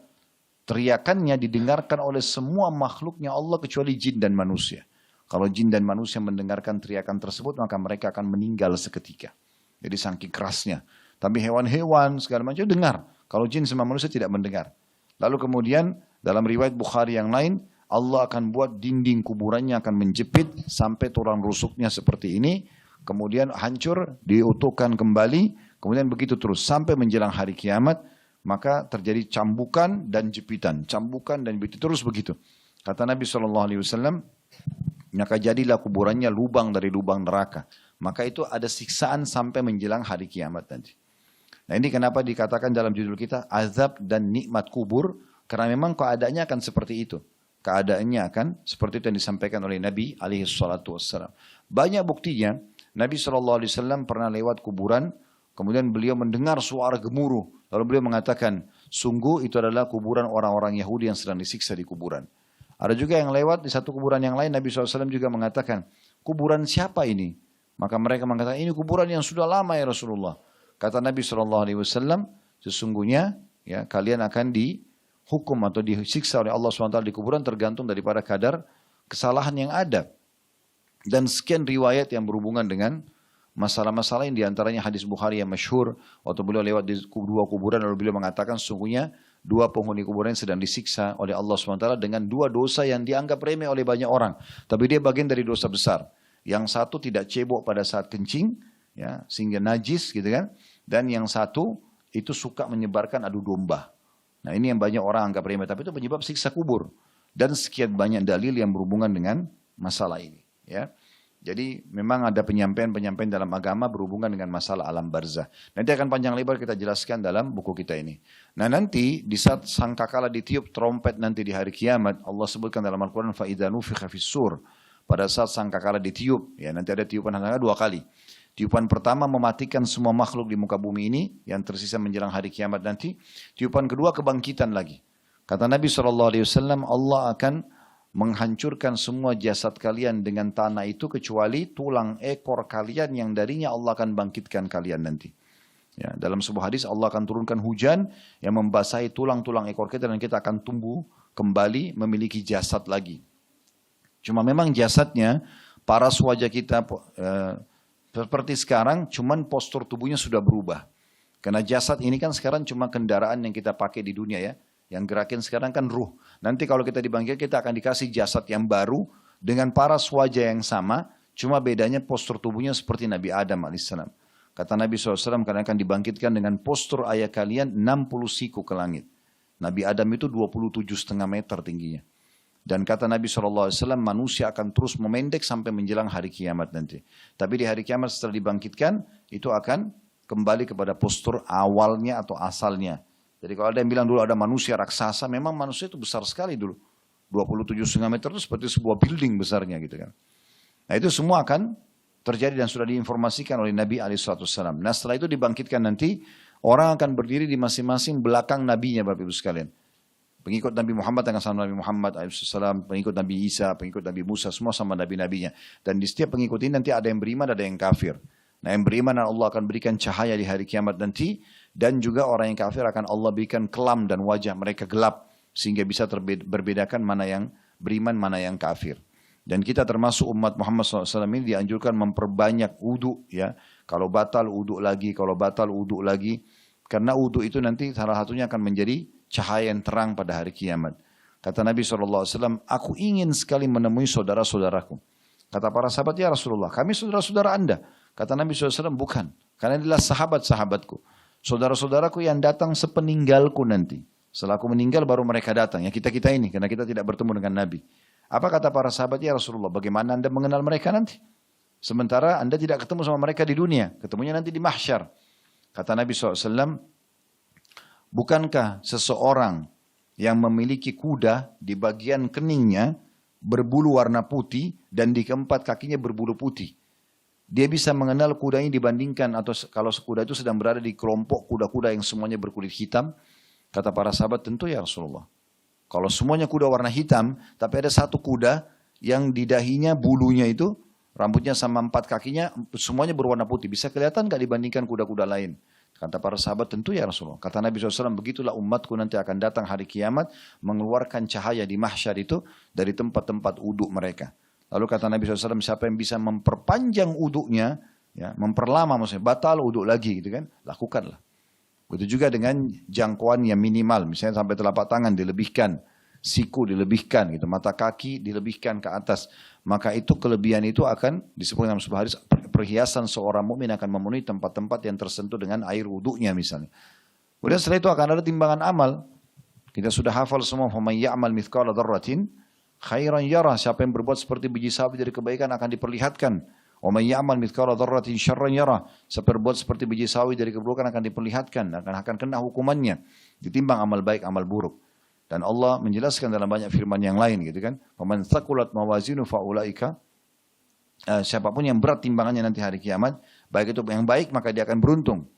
Teriakannya didengarkan oleh semua makhluknya Allah kecuali jin dan manusia. Kalau jin dan manusia mendengarkan teriakan tersebut maka mereka akan meninggal seketika. Jadi saking kerasnya. Tapi hewan-hewan segala macam dengar. Kalau jin sama manusia tidak mendengar. Lalu kemudian dalam riwayat Bukhari yang lain, Allah akan buat dinding kuburannya akan menjepit sampai tulang rusuknya seperti ini. Kemudian hancur, diutuhkan kembali. Kemudian begitu terus sampai menjelang hari kiamat. Maka terjadi cambukan dan jepitan. Cambukan dan jepitan terus begitu. Kata Nabi SAW, maka jadilah kuburannya lubang dari lubang neraka. Maka itu ada siksaan sampai menjelang hari kiamat nanti. Nah ini kenapa dikatakan dalam judul kita azab dan nikmat kubur. Karena memang keadaannya akan seperti itu. Keadaannya akan seperti itu yang disampaikan oleh Nabi SAW. Banyak buktinya, Nabi SAW pernah lewat kuburan, kemudian beliau mendengar suara gemuruh. Lalu beliau mengatakan, sungguh itu adalah kuburan orang-orang Yahudi yang sedang disiksa di kuburan. Ada juga yang lewat di satu kuburan yang lain, Nabi SAW juga mengatakan, kuburan siapa ini? Maka mereka mengatakan, ini kuburan yang sudah lama ya Rasulullah. Kata Nabi SAW, sesungguhnya ya kalian akan dihukum atau disiksa oleh Allah SWT di kuburan tergantung daripada kadar kesalahan yang ada. Dan sekian riwayat yang berhubungan dengan masalah-masalah yang diantaranya hadis Bukhari yang masyhur. Waktu beliau lewat di 2 kuburan lalu beliau mengatakan sesungguhnya 2 penghuni kuburan sedang disiksa oleh Allah SWT dengan 2 dosa yang dianggap remeh oleh banyak orang. Tapi dia bagian dari dosa besar. Yang satu tidak cebok pada saat kencing, ya, sehingga najis gitu kan. Dan yang satu itu suka menyebarkan adu domba. Nah ini yang banyak orang anggap remeh, tapi itu penyebab siksa kubur. Dan sekian banyak dalil yang berhubungan dengan masalah ini. Ya. Jadi memang ada penyampaian-penyampaian dalam agama berhubungan dengan masalah alam barzah. Nanti akan panjang lebar kita jelaskan dalam buku kita ini. Nah nanti di saat sangkakala ditiup trompet nanti di hari kiamat, Allah sebutkan dalam Al-Quran, فَإِذَا نُفِخَ فِي السُّورِ. Pada saat sangkakala ditiup, ya nanti ada tiupan sangkakala 2 kali. Tiupan pertama mematikan semua makhluk di muka bumi ini yang tersisa menjelang hari kiamat nanti. Tiupan kedua kebangkitan lagi. Kata Nabi SAW, Allah akan menghancurkan semua jasad kalian dengan tanah itu kecuali tulang ekor kalian yang darinya Allah akan bangkitkan kalian nanti. Ya, dalam sebuah hadis Allah akan turunkan hujan yang membasahi tulang-tulang ekor kita dan kita akan tumbuh kembali memiliki jasad lagi. Cuma memang jasadnya, paras wajah kita seperti sekarang, cuman postur tubuhnya sudah berubah. Karena jasad ini kan sekarang cuma kendaraan yang kita pakai di dunia ya. Yang gerakin sekarang kan ruh. Nanti kalau kita dibangkitkan kita akan dikasih jasad yang baru dengan paras wajah yang sama. Cuma bedanya postur tubuhnya seperti Nabi Adam alaihissalam. Kata Nabi SAW karena akan dibangkitkan dengan postur ayah kalian 60 siku ke langit. Nabi Adam itu 27,5 meter tingginya. Dan kata Nabi SAW manusia akan terus memendek sampai menjelang hari kiamat nanti. Tapi di hari kiamat setelah dibangkitkan itu akan kembali kepada postur awalnya atau asalnya. Jadi kalau ada yang bilang dulu ada manusia raksasa, memang manusia itu besar sekali dulu. 27,5 meter itu seperti sebuah building besarnya gitu kan. Nah itu semua akan terjadi dan sudah diinformasikan oleh Nabi SAW. Nah setelah itu dibangkitkan nanti, orang akan berdiri di masing-masing belakang nabinya Bapak Ibu sekalian. Pengikut Nabi Muhammad dengan sama Nabi Muhammad SAW, pengikut Nabi Isa, pengikut Nabi Musa, semua sama nabi-nabinya. Dan di setiap pengikut ini nanti ada yang beriman, ada yang kafir. Nah yang beriman Allah akan berikan cahaya di hari kiamat nanti. Dan juga orang yang kafir akan Allah berikan kelam dan wajah mereka gelap. Sehingga bisa berbedakan mana yang beriman, mana yang kafir. Dan kita termasuk umat Muhammad SAW ini dianjurkan memperbanyak wudu ya. Kalau batal wudu lagi, kalau batal wudu lagi. Karena wudu itu nanti salah satunya akan menjadi cahaya yang terang pada hari kiamat. Kata Nabi SAW, aku ingin sekali menemui saudara-saudaraku. Kata para sahabat, ya Rasulullah, kami saudara-saudara Anda. Kata Nabi SAW, bukan. Karena inilah sahabat-sahabatku. Saudara-saudaraku yang datang sepeninggalku nanti. Setelah aku meninggal baru mereka datang. Ya kita-kita ini, karena kita tidak bertemu dengan Nabi. Apa kata para sahabat, ya Rasulullah, bagaimana Anda mengenal mereka nanti? Sementara Anda tidak ketemu sama mereka di dunia. Ketemunya nanti di mahsyar. Kata Nabi SAW, bukankah seseorang yang memiliki kuda di bagian keningnya berbulu warna putih dan di keempat kakinya berbulu putih? Dia bisa mengenal kuda ini dibandingkan atau kalau kuda itu sedang berada di kelompok kuda-kuda yang semuanya berkulit hitam. Kata para sahabat, tentu ya Rasulullah. Kalau semuanya kuda warna hitam, tapi ada satu kuda yang di dahinya bulunya itu, rambutnya sama empat kakinya, semuanya berwarna putih. Bisa kelihatan gak dibandingkan kuda-kuda lain? Kata para sahabat, tentu ya Rasulullah. Kata Nabi SAW, begitulah umatku nanti akan datang hari kiamat, mengeluarkan cahaya di mahsyar itu dari tempat-tempat uduk mereka. Lalu kata Nabi SAW, siapa yang bisa memperpanjang uduknya, ya, memperlama maksudnya, batal uduk lagi gitu kan, lakukanlah. Begitu juga dengan jangkauan yang minimal, misalnya sampai telapak tangan dilebihkan, siku dilebihkan, gitu, mata kaki dilebihkan ke atas. Maka itu kelebihan itu akan disebut dalam sebuah hadis, perhiasan seorang mukmin akan memenuhi tempat-tempat yang tersentuh dengan air wuduknya misalnya. Kemudian setelah itu akan ada timbangan amal. Kita sudah hafal semua, "Faman ya'mal mithqala dzarratin khairan yarah." Siapa yang berbuat seperti biji sawi dari kebaikan akan diperlihatkan. "Wa man ya'mal mithqala dzarratin syarran yarah." Siapa yang berbuat seperti biji sawi dari keburukan akan diperlihatkan, akan kena hukumannya. Ditimbang amal baik, amal buruk. Dan Allah menjelaskan dalam banyak firman yang lain gitu kan. "Faman thaqulat mawazinu faulaika." Siapapun yang berat timbangannya nanti hari kiamat, baik itu yang baik maka dia akan beruntung.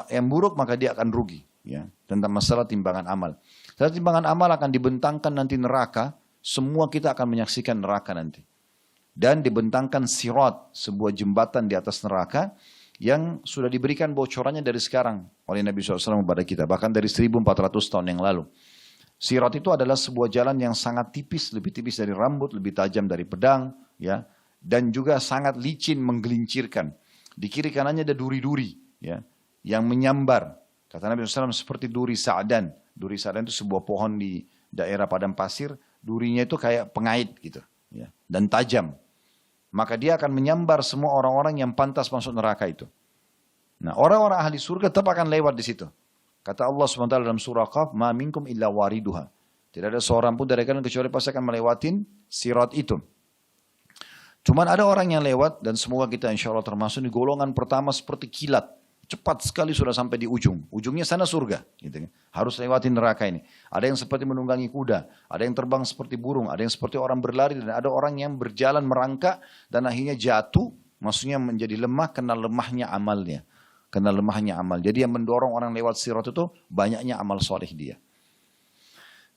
Yang buruk maka dia akan rugi. Ya, tentang masalah timbangan amal. Setelah timbangan amal akan dibentangkan nanti neraka. Semua kita akan menyaksikan neraka nanti. Dan dibentangkan sirat, sebuah jembatan di atas neraka yang sudah diberikan bocorannya dari sekarang oleh Nabi SAW kepada kita. Bahkan dari 1400 tahun yang lalu. Sirat itu adalah sebuah jalan yang sangat tipis, lebih tipis dari rambut, lebih tajam dari pedang, ya, dan juga sangat licin, menggelincirkan. Di kiri kanannya ada duri-duri, ya, yang menyambar. Kata Nabi SAW seperti duri sa'dan. Duri sa'dan itu sebuah pohon di daerah padang pasir. Durinya itu kayak pengait gitu, ya, dan tajam. Maka dia akan menyambar semua orang-orang yang pantas masuk neraka itu. Nah, orang-orang ahli surga tetap akan lewat di situ. Kata Allah SWT dalam surah Qaf, "Ma minkum illa wariduha." Tidak ada seorang pun dari kalian kecuali pasti akan melewatin sirat itu. Cuman ada orang yang lewat dan semoga kita insya Allah termasuk di golongan pertama seperti kilat. Cepat sekali sudah sampai di ujung. Ujungnya sana surga. Gitu. Harus lewatin neraka ini. Ada yang seperti menunggangi kuda. Ada yang terbang seperti burung. Ada yang seperti orang berlari. Dan ada orang yang berjalan merangkak dan akhirnya jatuh. Maksudnya menjadi lemah karena lemahnya amalnya. Karena lemahnya amal. Jadi yang mendorong orang lewat sirat itu banyaknya amal soleh dia.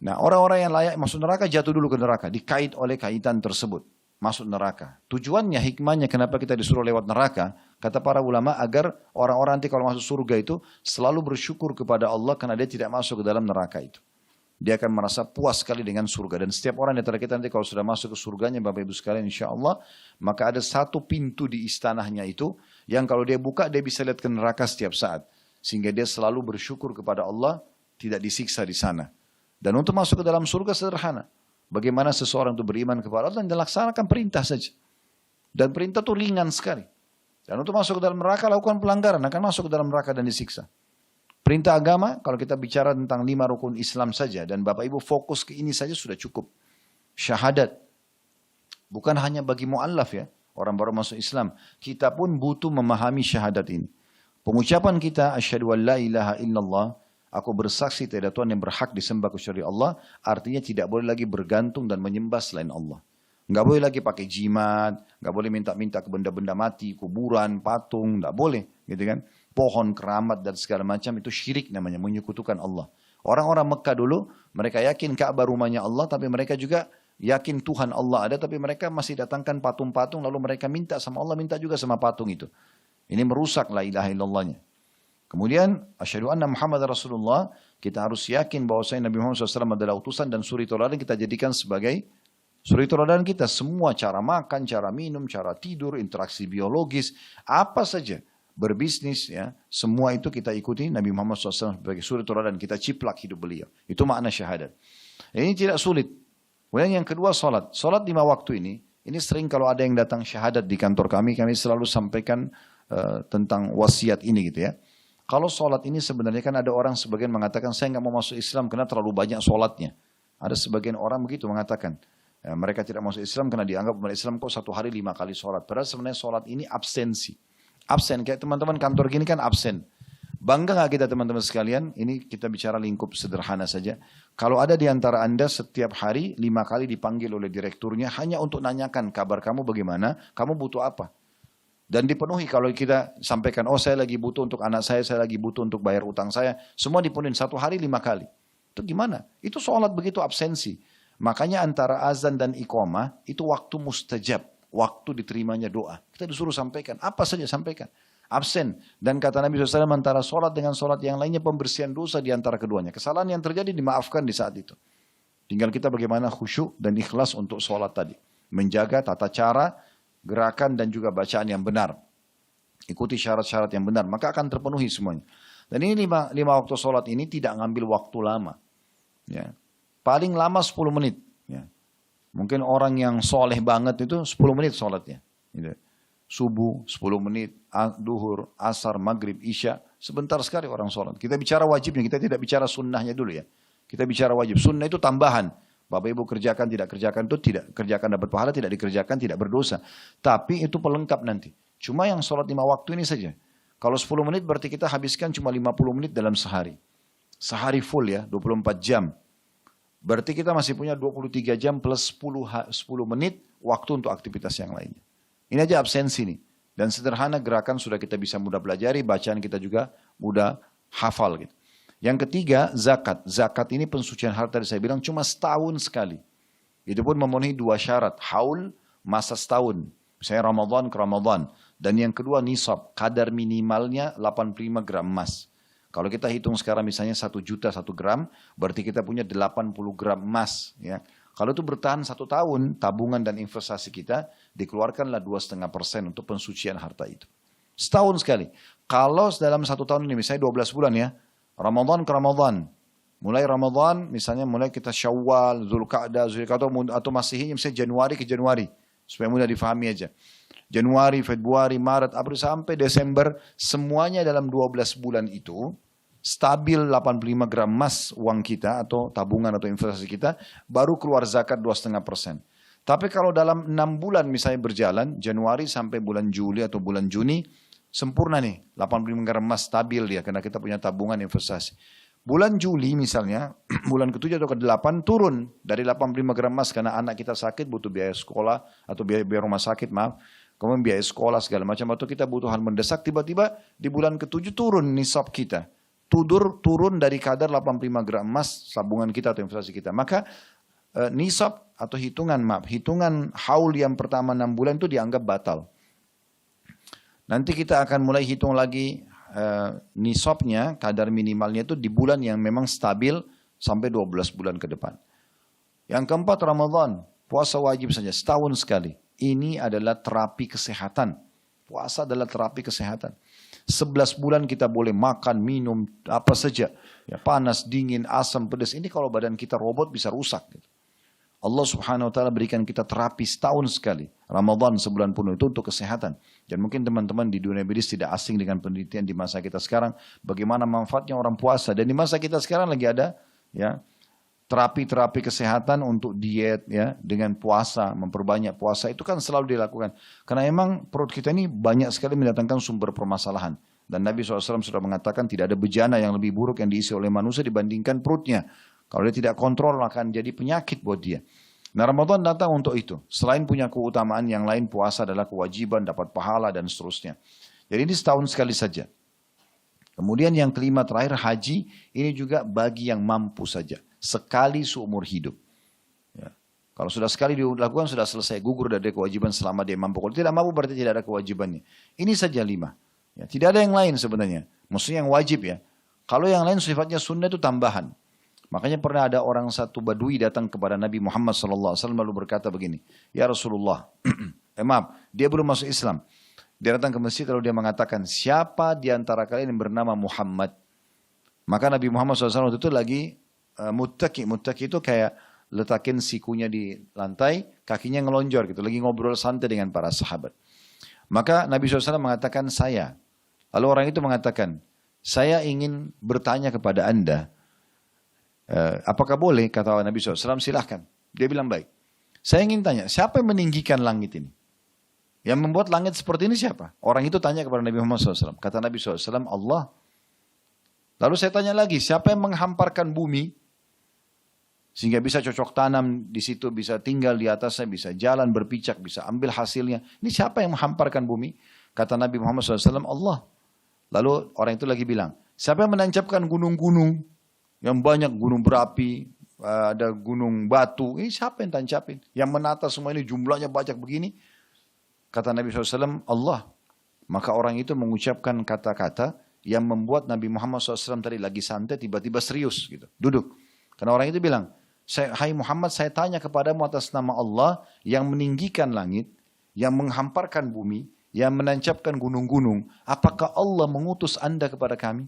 Nah, orang-orang yang layak masuk neraka jatuh dulu ke neraka, dikait oleh kaitan tersebut, masuk neraka. Tujuannya, hikmahnya kenapa kita disuruh lewat neraka, kata para ulama agar orang-orang nanti kalau masuk surga itu selalu bersyukur kepada Allah karena dia tidak masuk ke dalam neraka itu. Dia akan merasa puas sekali dengan surga. Dan setiap orang di antara kita nanti kalau sudah masuk ke surganya Bapak Ibu sekalian insya Allah, maka ada satu pintu di istanahnya itu, yang kalau dia buka dia bisa lihat ke neraka setiap saat. Sehingga dia selalu bersyukur kepada Allah, tidak disiksa di sana. Dan untuk masuk ke dalam surga sederhana. Bagaimana seseorang itu beriman kepada Allah dan dilaksanakan perintah saja. Dan perintah itu ringan sekali. Dan untuk masuk ke dalam neraka lakukan pelanggaran, akan masuk ke dalam neraka dan disiksa. Perintah agama, kalau kita bicara tentang 5 rukun Islam saja, dan Bapak Ibu fokus ke ini saja sudah cukup. Syahadat. Bukan hanya bagi mu'allaf ya, orang baru masuk Islam. Kita pun butuh memahami syahadat ini. Pengucapan kita, asyhadu an la ilaha illallah, aku bersaksi tiada Tuhan yang berhak disembah kecuali Allah, artinya tidak boleh lagi bergantung dan menyembah selain Allah. Nggak boleh lagi pakai jimat, nggak boleh minta-minta ke benda-benda mati, kuburan, patung, nggak boleh, gitu kan? Pohon, keramat dan segala macam itu syirik namanya, menyekutukan Allah. Orang-orang Mekah dulu, mereka yakin Ka'bah rumahnya Allah, tapi mereka juga yakin Tuhan Allah ada, tapi mereka masih datangkan patung-patung, lalu mereka minta sama Allah, minta juga sama patung itu. Ini merusak la ilaha illallahnya. Kemudian, asyhadu anna Muhammad Rasulullah, kita harus yakin bahwasanya Nabi Muhammad SAW adalah utusan dan suri tauladan kita jadikan sebagai suri tauladan kita. Semua cara makan, cara minum, cara tidur, interaksi biologis, apa saja. Berbisnis ya, semua itu kita ikuti Nabi Muhammad SAW sebagai suri tauladan, kita ciplak hidup beliau. Itu makna syahadat. Ini tidak sulit. Kemudian yang kedua salat. Salat 5 waktu ini sering kalau ada yang datang syahadat di kantor kami selalu sampaikan tentang wasiat ini gitu ya. Kalau salat ini sebenarnya kan ada orang sebagian mengatakan saya nggak mau masuk Islam karena terlalu banyak salatnya. Ada sebagian orang begitu mengatakan. Ya, mereka tidak masuk Islam karena dianggap umat Islam kok 1 hari 5 kali salat. Padahal sebenarnya salat ini absensi. Absen, kayak teman-teman kantor gini kan absen. Bangga gak kita teman-teman sekalian? Ini kita bicara lingkup sederhana saja. Kalau ada di antara Anda setiap hari 5 kali dipanggil oleh direkturnya hanya untuk nanyakan kabar kamu bagaimana, kamu butuh apa? Dan dipenuhi kalau kita sampaikan, oh saya lagi butuh untuk anak saya lagi butuh untuk bayar utang saya. Semua dipenuhi 1 hari 5 kali. Itu gimana? Itu sholat begitu absensi. Makanya antara azan dan iqamah itu waktu mustajab. Waktu diterimanya doa. Kita disuruh sampaikan. Apa saja sampaikan. Absen. Dan kata Nabi SAW antara sholat dengan sholat yang lainnya pembersihan dosa di antara keduanya. Kesalahan yang terjadi dimaafkan di saat itu. Tinggal kita bagaimana khusyuk dan ikhlas untuk sholat tadi. Menjaga tata cara, gerakan dan juga bacaan yang benar. Ikuti syarat-syarat yang benar. Maka akan terpenuhi semuanya. Dan ini 5 waktu sholat ini tidak ngambil waktu lama. Ya. Paling lama 10 menit. Ya. Mungkin orang yang soleh banget itu 10 menit sholatnya. Gitu. Subuh 10 menit, duhur, asar, maghrib, isya. Sebentar sekali orang sholat. Kita bicara wajibnya, kita tidak bicara sunnahnya dulu ya. Kita bicara wajib. Sunnah itu tambahan. Bapak Ibu kerjakan, tidak kerjakan itu tidak. Kerjakan dapat pahala, tidak dikerjakan tidak berdosa. Tapi itu pelengkap nanti. Cuma yang sholat 5 waktu ini saja. Kalau 10 menit berarti kita habiskan cuma 50 menit dalam sehari. Sehari full ya, 24 jam. Berarti kita masih punya 23 jam plus 10 menit waktu untuk aktivitas yang lainnya. Ini aja absensi nih. Dan sederhana gerakan sudah kita bisa mudah pelajari, bacaan kita juga mudah hafal gitu. Yang ketiga, zakat. Zakat ini pensucian harta tadi saya bilang cuma setahun sekali. Itu pun memenuhi 2 syarat. Haul, masa setahun. Misalnya Ramadan ke Ramadan. Dan yang kedua nisab, kadar minimalnya 85 gram emas. Kalau kita hitung sekarang misalnya 1 juta 1 gram, berarti kita punya 80 gram emas. Ya. Kalau itu bertahan 1 tahun, tabungan dan investasi kita, dikeluarkanlah 2,5% untuk pensucian harta itu. Setahun sekali. Kalau dalam 1 tahun ini, misalnya 12 bulan ya, Ramadan ke Ramadan. Mulai Ramadan, misalnya mulai kita Syawal, Zulqa'dah, atau Masihinya misalnya Januari ke Januari. Supaya mudah difahami aja. Januari, Februari, Maret, April sampai Desember, semuanya dalam 12 bulan itu, stabil 85 gram emas uang kita atau tabungan atau investasi kita, baru keluar zakat 2,5%. Tapi kalau dalam 6 bulan misalnya berjalan, Januari sampai bulan Juli atau bulan Juni, sempurna nih, 85 gram emas stabil dia, karena kita punya tabungan investasi. Bulan Juli misalnya, bulan ke-7 atau ke-8 turun dari 85 gram emas, karena anak kita sakit butuh biaya sekolah, atau biaya rumah sakit maaf, kemudian biaya sekolah segala macam, atau kita butuh hal mendesak, tiba-tiba di bulan ke-7 turun nisab kita. turun dari kadar 85 gram emas tabungan kita atau investasi kita. Maka nisab atau hitungan haul yang pertama 6 bulan itu dianggap batal. Nanti kita akan mulai hitung lagi nisabnya, kadar minimalnya itu di bulan yang memang stabil sampai 12 bulan ke depan. Yang keempat Ramadan, puasa wajib saja setahun sekali. Ini adalah terapi kesehatan. Puasa adalah terapi kesehatan. 11 bulan kita boleh makan, minum, apa saja. Ya, panas, dingin, asam, pedas. Ini kalau badan kita robot bisa rusak. Gitu. Allah subhanahu wa ta'ala berikan kita terapi setahun sekali. Ramadan sebulan penuh itu untuk kesehatan. Dan mungkin teman-teman di dunia medis tidak asing dengan penelitian di masa kita sekarang. Bagaimana manfaatnya orang puasa. Dan di masa kita sekarang lagi ada ya terapi-terapi kesehatan untuk diet ya dengan puasa, memperbanyak puasa itu kan selalu dilakukan. Karena memang perut kita ini banyak sekali mendatangkan sumber permasalahan. Dan Nabi SAW sudah mengatakan tidak ada bejana yang lebih buruk yang diisi oleh manusia dibandingkan perutnya. Kalau dia tidak kontrol akan jadi penyakit buat dia. Nah Ramadan datang untuk itu. Selain punya keutamaan yang lain, puasa adalah kewajiban, dapat pahala dan seterusnya. Jadi ini setahun sekali saja. Kemudian yang kelima terakhir haji, ini juga bagi yang mampu saja. Sekali seumur hidup. Ya. Kalau sudah sekali dilakukan sudah selesai, gugur dari kewajiban selama dia mampu. Kalau tidak mampu berarti tidak ada kewajibannya. Ini saja 5. Ya, tidak ada yang lain sebenarnya. Maksudnya yang wajib ya. Kalau yang lain sifatnya sunnah itu tambahan. Makanya pernah ada orang satu badui datang kepada Nabi Muhammad SAW lalu berkata begini. Ya Rasulullah, maaf, dia belum masuk Islam. Dia datang ke masjid lalu dia mengatakan, siapa di antara kalian yang bernama Muhammad? Maka Nabi Muhammad SAW waktu itu lagi muttaki itu kayak letakin sikunya di lantai, kakinya ngelonjor gitu, lagi ngobrol santai dengan para sahabat. Maka Nabi SAW mengatakan saya. Lalu orang itu mengatakan, saya ingin bertanya kepada anda, apakah boleh? Kata Nabi SAW, silahkan. Dia bilang baik. Saya ingin tanya, siapa yang meninggikan langit ini? Yang membuat langit seperti ini siapa? Orang itu tanya kepada Nabi Muhammad SAW. Kata Nabi SAW, Allah. Lalu saya tanya lagi, siapa yang menghamparkan bumi? Sehingga bisa cocok tanam di situ, bisa tinggal di atasnya, bisa jalan berpicak, bisa ambil hasilnya. Ini siapa yang menghamparkan bumi? Kata Nabi Muhammad SAW, Allah. Lalu orang itu lagi bilang, siapa yang menancapkan gunung-gunung? Yang banyak gunung berapi, ada gunung batu. Ini siapa yang tancapin? Yang menata semua ini jumlahnya banyak begini. Kata Nabi SAW, Allah. Maka orang itu mengucapkan kata-kata yang membuat Nabi Muhammad SAW tadi lagi santai, tiba-tiba serius. Gitu. Duduk. Karena orang itu bilang, hai Muhammad, saya tanya kepadamu atas nama Allah yang meninggikan langit, yang menghamparkan bumi, yang menancapkan gunung-gunung. Apakah Allah mengutus anda kepada kami?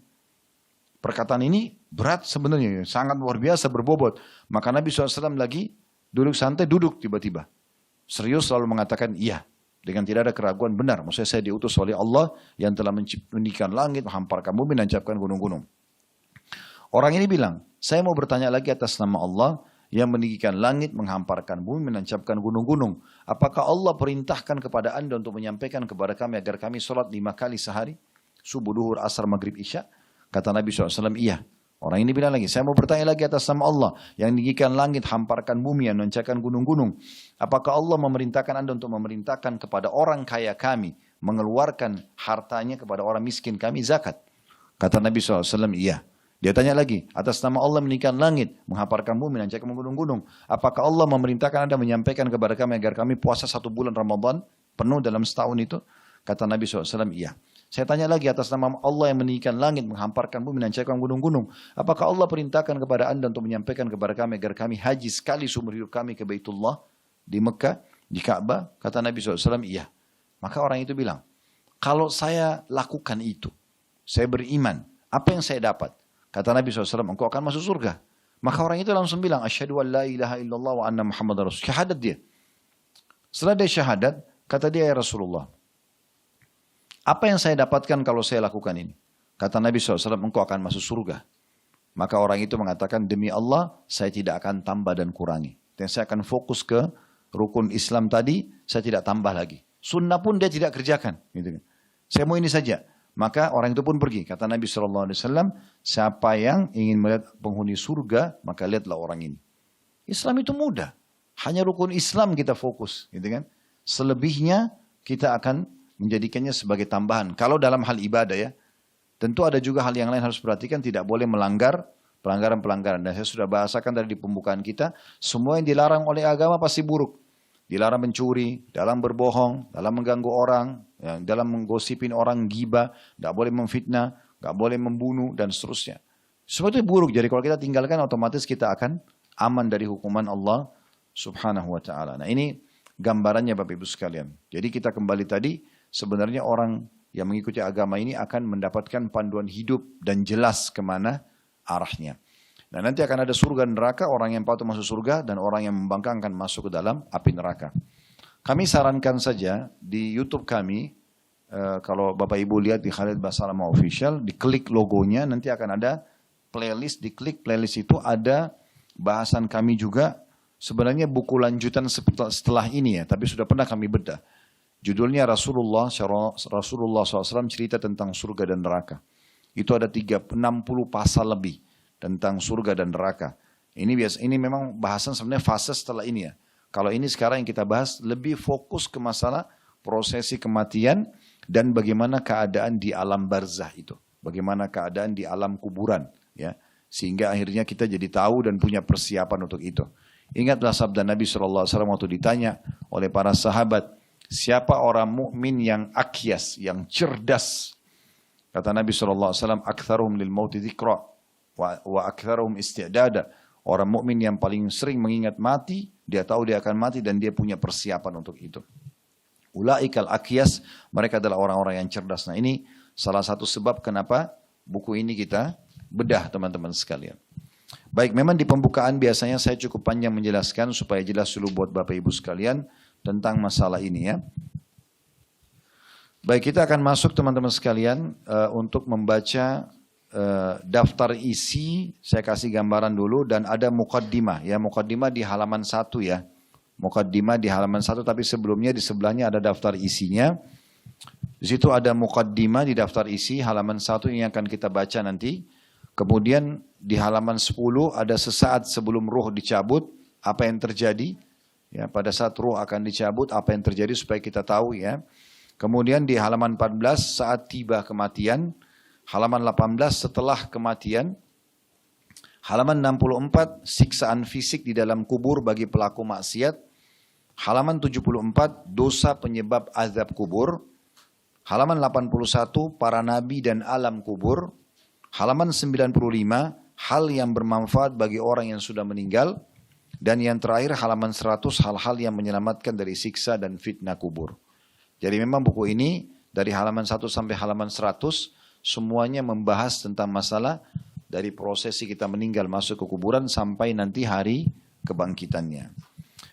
Perkataan ini berat sebenarnya, sangat luar biasa, berbobot. Maka Nabi SAW lagi duduk santai, duduk tiba-tiba. Serius selalu mengatakan iya. Dengan tidak ada keraguan, benar. Maksudnya saya diutus oleh Allah yang telah meninggikan langit, menghamparkan bumi, menancapkan gunung-gunung. Orang ini bilang, saya mau bertanya lagi atas nama Allah yang meninggikan langit, menghamparkan bumi, menancapkan gunung-gunung. Apakah Allah perintahkan kepada anda untuk menyampaikan kepada kami agar kami sholat 5 kali sehari? Subuh, duhur, asar, maghrib, isya? Kata Nabi SAW, iya. Orang ini bilang lagi, saya mau bertanya lagi atas nama Allah yang meninggikan langit, hamparkan bumi, yang menancapkan gunung-gunung. Apakah Allah memerintahkan anda untuk memerintahkan kepada orang kaya kami mengeluarkan hartanya kepada orang miskin kami zakat? Kata Nabi SAW, iya. Dia tanya lagi, atas nama Allah meninggikan langit, menghamparkan bumi, menancapkan gunung-gunung. Apakah Allah memerintahkan anda menyampaikan kepada kami agar kami puasa 1 bulan Ramadan penuh dalam setahun itu? Kata Nabi SAW, iya. Saya tanya lagi atas nama Allah yang meninggikan langit, menghamparkan bumi, menancapkan gunung-gunung. Apakah Allah perintahkan kepada anda untuk menyampaikan kepada kami agar kami haji sekali seumur hidup kami ke Baitullah di Mekah, di Ka'bah? Kata Nabi SAW, iya. Maka orang itu bilang, kalau saya lakukan itu, saya beriman, apa yang saya dapat? Kata Nabi SAW, engkau akan masuk surga. Maka orang itu langsung bilang, asyhadu an la ilaha illallah wa anna Muhammadar Rasul. Syahadat dia. Setelah dia syahadat, kata dia, ya Rasulullah, apa yang saya dapatkan kalau saya lakukan ini? Kata Nabi SAW, engkau akan masuk surga. Maka orang itu mengatakan, demi Allah, saya tidak akan tambah dan kurangi. Dan saya akan fokus ke rukun Islam tadi, saya tidak tambah lagi. Sunnah pun dia tidak kerjakan. Gitu kan. Saya mau ini saja. Maka orang itu pun pergi. Kata Nabi SAW, siapa yang ingin melihat penghuni surga, maka lihatlah orang ini. Islam itu mudah. Hanya rukun Islam kita fokus. Gitu kan. Selebihnya kita akan menjadikannya sebagai tambahan. Kalau dalam hal ibadah ya. Tentu ada juga hal yang lain harus perhatikan, tidak boleh melanggar pelanggaran-pelanggaran. Dan saya sudah bahasakan tadi di pembukaan kita, semua yang dilarang oleh agama pasti buruk. Dilarang mencuri, dalam berbohong, dalam mengganggu orang, ya, dalam menggosipin orang, ghibah, tidak boleh memfitnah, tidak boleh membunuh, dan seterusnya. Semua itu buruk, jadi kalau kita tinggalkan otomatis kita akan aman dari hukuman Allah subhanahu wa ta'ala. Nah ini gambarannya Bapak Ibu sekalian. Jadi kita kembali tadi, sebenarnya orang yang mengikuti agama ini akan mendapatkan panduan hidup dan jelas kemana arahnya. Nah nanti akan ada surga dan neraka, orang yang patuh masuk surga dan orang yang membangkang akan masuk ke dalam api neraka. Kami sarankan saja di YouTube kami, kalau Bapak Ibu lihat di Khalid Basalamah Official, diklik logonya nanti akan ada playlist, diklik playlist itu ada bahasan kami juga, sebenarnya buku lanjutan setelah ini ya, tapi sudah pernah kami bedah. Judulnya Rasulullah SAW cerita tentang surga dan neraka. Itu ada 60 pasal lebih tentang surga dan neraka. Ini memang bahasan sebenarnya fase setelah ini ya. Kalau ini sekarang yang kita bahas lebih fokus ke masalah prosesi kematian dan bagaimana keadaan di alam barzah itu. Bagaimana keadaan di alam kuburan ya. Sehingga akhirnya kita jadi tahu dan punya persiapan untuk itu. Ingatlah sabda Nabi SAW waktu ditanya oleh para sahabat, siapa orang mukmin yang akyas, yang cerdas? Kata Nabi SAW, aktharuhum lil mauti dzikra wa aktharuhum isti'dada. Orang mukmin yang paling sering mengingat mati, dia tahu dia akan mati dan dia punya persiapan untuk itu. Ulaikal akyas, mereka adalah orang-orang yang cerdas. Nah ini salah satu sebab kenapa buku ini kita bedah teman-teman sekalian. Baik, memang di pembukaan biasanya saya cukup panjang menjelaskan supaya jelas dulu buat Bapak Ibu sekalian tentang masalah ini ya. Baik, kita akan masuk teman-teman sekalian untuk membaca daftar isi. Saya kasih gambaran dulu dan ada muqaddimah ya, muqaddimah di halaman 1 ya. Muqaddimah di halaman 1 tapi sebelumnya di sebelahnya ada daftar isinya. Di situ ada muqaddimah di daftar isi halaman 1 ini akan kita baca nanti. Kemudian di halaman 10 ada sesaat sebelum ruh dicabut, apa yang terjadi? Ya, pada saat ruh akan dicabut, apa yang terjadi supaya kita tahu ya. Kemudian di halaman 14 saat tiba kematian, halaman 18 setelah kematian, halaman 64 siksaan fisik di dalam kubur bagi pelaku maksiat, halaman 74 dosa penyebab azab kubur, halaman 81 para nabi dan alam kubur, halaman 95 hal yang bermanfaat bagi orang yang sudah meninggal, dan yang terakhir halaman 100 hal-hal yang menyelamatkan dari siksa dan fitnah kubur. Jadi memang buku ini dari halaman 1 sampai halaman 100 semuanya membahas tentang masalah dari prosesi kita meninggal masuk ke kuburan sampai nanti hari kebangkitannya.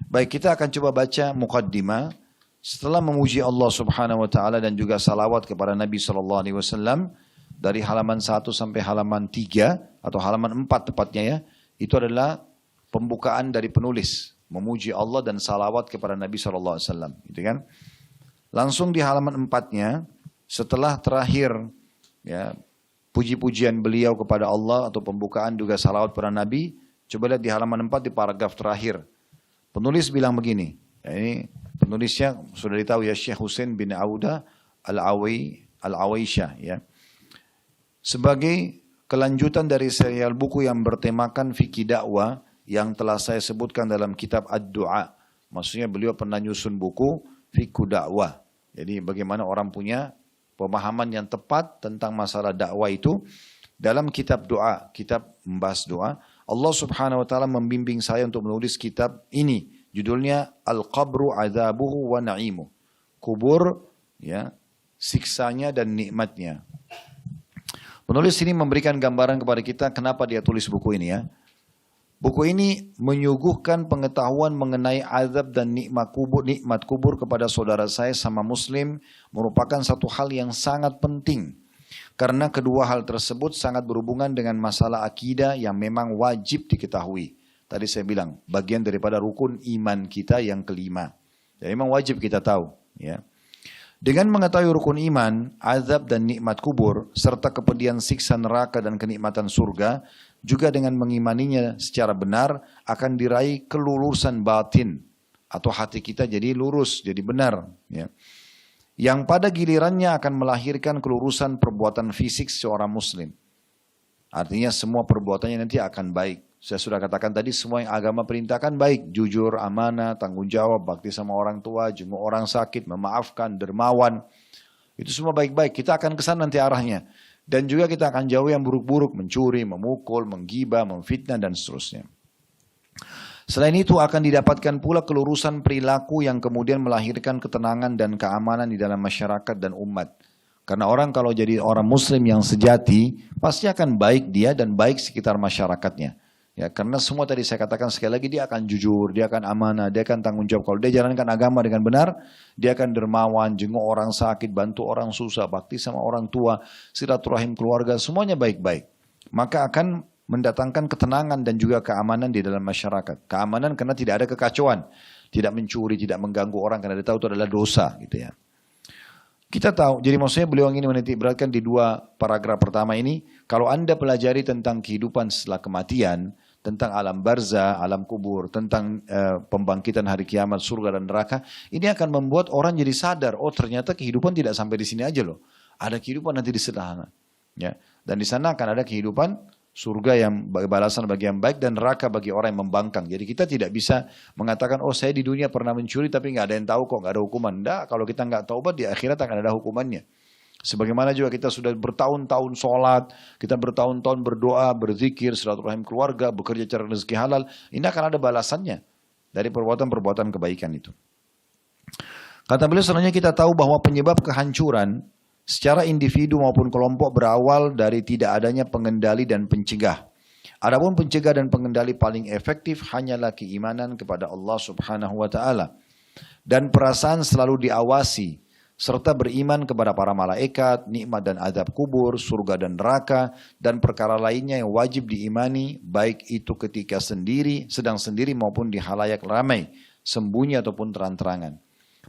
Baik, kita akan coba baca muqaddimah. Setelah memuji Allah Subhanahu wa taala dan juga salawat kepada Nabi sallallahu alaihi wasallam dari halaman 1 sampai halaman 3 atau halaman 4 tepatnya ya, itu adalah pembukaan dari penulis memuji Allah dan salawat kepada Nabi sallallahu alaihi wasallam, gitu kan? Langsung di halaman 4-nya setelah terakhir ya puji-pujian beliau kepada Allah atau pembukaan juga salawat kepada Nabi, coba lihat di halaman 4 di paragraf terakhir. Penulis bilang begini, ya ini penulisnya sudah ditahu ya, Syekh Husain bin Auda Al-Awaisyah ya. Sebagai kelanjutan dari serial buku yang bertemakan fikih dakwah yang telah saya sebutkan dalam kitab Ad-Du'a. Maksudnya beliau pernah nyusun buku fikih dakwah. Jadi bagaimana orang punya pemahaman yang tepat tentang masalah dakwah itu. Dalam kitab doa, kitab membahas doa, Allah Subhanahu wa taala membimbing saya untuk menulis kitab ini. Judulnya Al-Qabru Adzabuhu wa Na'imu. Kubur ya, siksanya dan nikmatnya. Penulis ini memberikan gambaran kepada kita kenapa dia tulis buku ini ya. Buku ini menyuguhkan pengetahuan mengenai azab dan nikmat kubur kepada saudara saya sama muslim merupakan satu hal yang sangat penting. Karena kedua hal tersebut sangat berhubungan dengan masalah akidah yang memang wajib diketahui. Tadi saya bilang bagian daripada rukun iman kita yang kelima. Jadi memang wajib kita tahu ya. Dengan mengetahui rukun iman, azab dan nikmat kubur, serta kepedihan siksa neraka dan kenikmatan surga, juga dengan mengimaninya secara benar, akan diraih kelulusan batin, atau hati kita jadi lurus, jadi benar. Ya. yang pada gilirannya akan melahirkan kelurusan perbuatan fisik seorang muslim. Artinya semua perbuatannya nanti akan baik. Saya sudah katakan tadi, semua yang agama perintahkan baik. Jujur, amanah, tanggung jawab, bakti sama orang tua, jenguk orang sakit, memaafkan, dermawan. Itu semua baik-baik. Kita akan kesana nanti arahnya. Dan juga kita akan jauh yang buruk-buruk, mencuri, memukul, menggibah, memfitnah, dan seterusnya. Selain itu akan didapatkan pula kelurusan perilaku yang kemudian melahirkan ketenangan dan keamanan di dalam masyarakat dan umat. Karena orang kalau jadi orang muslim yang sejati, pasti akan baik dia dan baik sekitar masyarakatnya. Ya, karena semua tadi saya katakan sekali lagi, dia akan jujur, dia akan amanah, dia akan tanggung jawab. Kalau dia jalankan agama dengan benar, dia akan dermawan, jenguk orang sakit, bantu orang susah, bakti sama orang tua, silaturahim keluarga, semuanya baik-baik. Maka akan mendatangkan ketenangan dan juga keamanan di dalam masyarakat. Keamanan karena tidak ada kekacauan, tidak mencuri, tidak mengganggu orang karena dia tahu itu adalah dosa, gitu ya. Kita tahu, jadi maksudnya beliau ingin menitik beratkan di 2 paragraf pertama ini, kalau Anda pelajari tentang kehidupan setelah kematian, tentang alam barzah, alam kubur, tentang pembangkitan hari kiamat, surga dan neraka, ini akan membuat orang jadi sadar, oh ternyata kehidupan tidak sampai di sini aja loh. Ada kehidupan nanti di sana. Ya. Dan di sana akan ada kehidupan surga yang balasan bagi yang baik dan neraka bagi orang yang membangkang. Jadi kita tidak bisa mengatakan, oh saya di dunia pernah mencuri tapi nggak ada yang tahu kok, nggak ada hukuman. Nggak, kalau kita nggak taubat di akhirat akan ada hukumannya. Sebagaimana juga kita sudah bertahun-tahun sholat, kita bertahun-tahun berdoa, berzikir, silaturahim keluarga, bekerja cari rezeki halal, ini akan ada balasannya dari perbuatan-perbuatan kebaikan itu. Kata beliau, selanjutnya kita tahu bahwa penyebab kehancuran secara individu maupun kelompok berawal dari tidak adanya pengendali dan pencegah. Adapun pencegah dan pengendali paling efektif hanyalah keimanan kepada Allah Subhanahu wa taala dan perasaan selalu diawasi serta beriman kepada para malaikat, nikmat dan azab kubur, surga dan neraka dan perkara lainnya yang wajib diimani baik itu ketika sedang sendiri maupun di halayak ramai, sembunyi ataupun terang-terangan.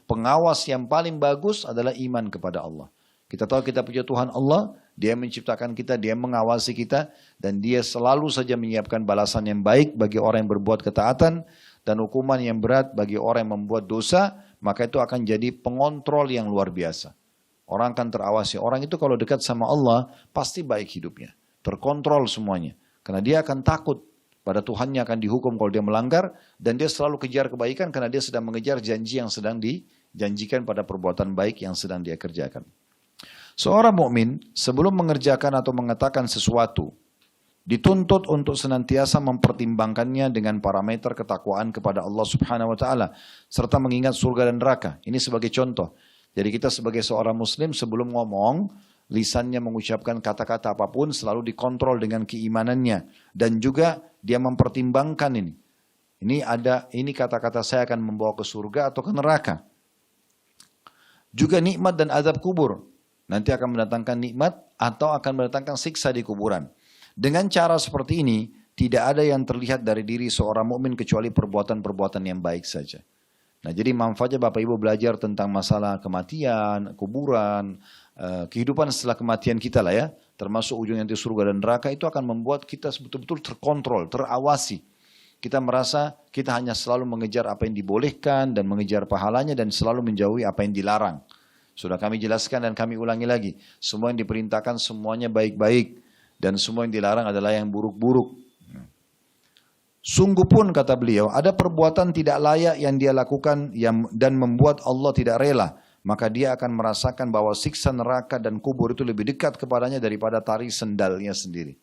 Pengawas yang paling bagus adalah iman kepada Allah. Kita tahu kita punya Tuhan Allah, Dia menciptakan kita, Dia mengawasi kita, dan Dia selalu saja menyiapkan balasan yang baik bagi orang yang berbuat ketaatan, dan hukuman yang berat bagi orang yang membuat dosa, maka itu akan jadi pengontrol yang luar biasa. Orang akan terawasi. Orang itu kalau dekat sama Allah, pasti baik hidupnya. Terkontrol semuanya. Karena dia akan takut pada Tuhannya akan dihukum kalau dia melanggar, dan dia selalu kejar kebaikan karena dia sedang mengejar janji yang sedang dijanjikan pada perbuatan baik yang sedang dia kerjakan. Seorang mukmin sebelum mengerjakan atau mengatakan sesuatu dituntut untuk senantiasa mempertimbangkannya dengan parameter ketakwaan kepada Allah Subhanahu wa taala serta mengingat surga dan neraka. Ini sebagai contoh. Jadi kita sebagai seorang muslim sebelum ngomong, lisannya mengucapkan kata-kata apapun selalu dikontrol dengan keimanannya dan juga dia mempertimbangkan ini. Ini kata-kata saya akan membawa ke surga atau ke neraka. Juga nikmat dan azab kubur. Nanti akan mendatangkan nikmat atau akan mendatangkan siksa di kuburan. Dengan cara seperti ini, tidak ada yang terlihat dari diri seorang mukmin kecuali perbuatan-perbuatan yang baik saja. Nah, jadi manfaatnya Bapak Ibu belajar tentang masalah kematian, kuburan, kehidupan setelah kematian kita lah ya, termasuk ujung nanti surga dan neraka, itu akan membuat kita betul-betul terkontrol, terawasi. Kita merasa kita hanya selalu mengejar apa yang dibolehkan dan mengejar pahalanya dan selalu menjauhi apa yang dilarang. Sudah kami jelaskan dan kami ulangi lagi. Semua yang diperintahkan semuanya baik-baik. Dan semua yang dilarang adalah yang buruk-buruk. Sungguh pun kata beliau, ada perbuatan tidak layak yang dia lakukan dan membuat Allah tidak rela. Maka dia akan merasakan bahwa siksa neraka dan kubur itu lebih dekat kepadanya daripada tari sendalnya sendiri.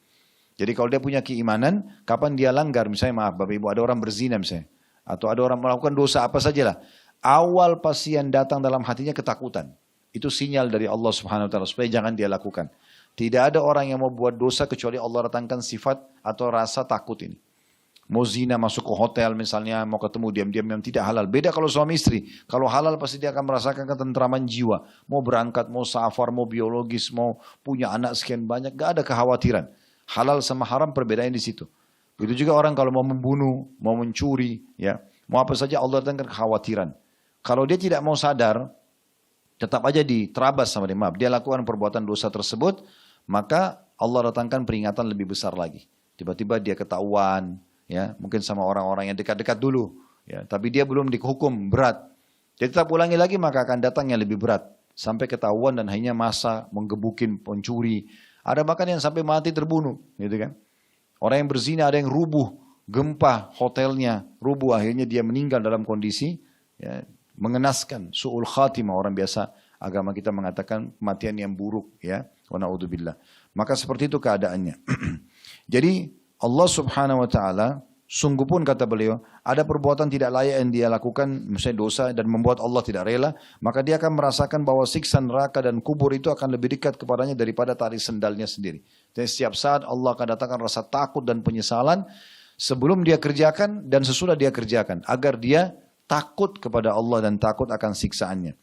Jadi kalau dia punya keimanan, kapan dia langgar, misalnya maaf Bapak Ibu, ada orang berzina misalnya. Atau ada orang melakukan dosa apa sajalah. Awal pasti yang datang dalam hatinya ketakutan. Itu sinyal dari Allah Subhanahu wa taala supaya jangan dia lakukan. Tidak ada orang yang mau buat dosa kecuali Allah datangkan sifat atau rasa takut ini. Mau zina masuk ke hotel misalnya, mau ketemu diam-diam yang tidak halal. Beda kalau suami istri. Kalau halal pasti dia akan merasakan ketentraman jiwa. Mau berangkat, mau safar, mau biologis, mau punya anak sekian banyak, gak ada kekhawatiran. Halal sama haram perbedaannya di situ. Begitu juga orang kalau mau membunuh, mau mencuri, ya, mau apa saja Allah datangkan kekhawatiran. Kalau dia tidak mau sadar, tetap aja diterabas sama dia, maaf, dia lakukan perbuatan dosa tersebut, maka Allah datangkan peringatan lebih besar lagi. Tiba-tiba dia ketahuan, ya, mungkin sama orang-orang yang dekat-dekat dulu, ya, tapi dia belum dihukum berat. Jadi tetap ulangi lagi maka akan datang yang lebih berat. sampai ketahuan dan akhirnya masa menggebukin pencuri. Ada bahkan yang sampai mati terbunuh, gitu kan. Orang yang berzina ada yang rubuh, gempa hotelnya rubuh, akhirnya dia meninggal dalam kondisi ya, mengenaskan, su'ul khatimah, orang biasa agama kita mengatakan kematian yang buruk ya, wa na'udzubillah. Maka seperti itu keadaannya. Jadi Allah Subhanahu wa taala sungguh pun kata beliau, ada perbuatan tidak layak yang dia lakukan, misalnya dosa dan membuat Allah tidak rela, maka dia akan merasakan bahwa siksa neraka dan kubur itu akan lebih dekat kepadanya daripada tali sendalnya sendiri. Dan setiap saat Allah akan datangkan rasa takut dan penyesalan sebelum dia kerjakan dan sesudah dia kerjakan, agar dia takut kepada Allah dan takut akan siksaannya.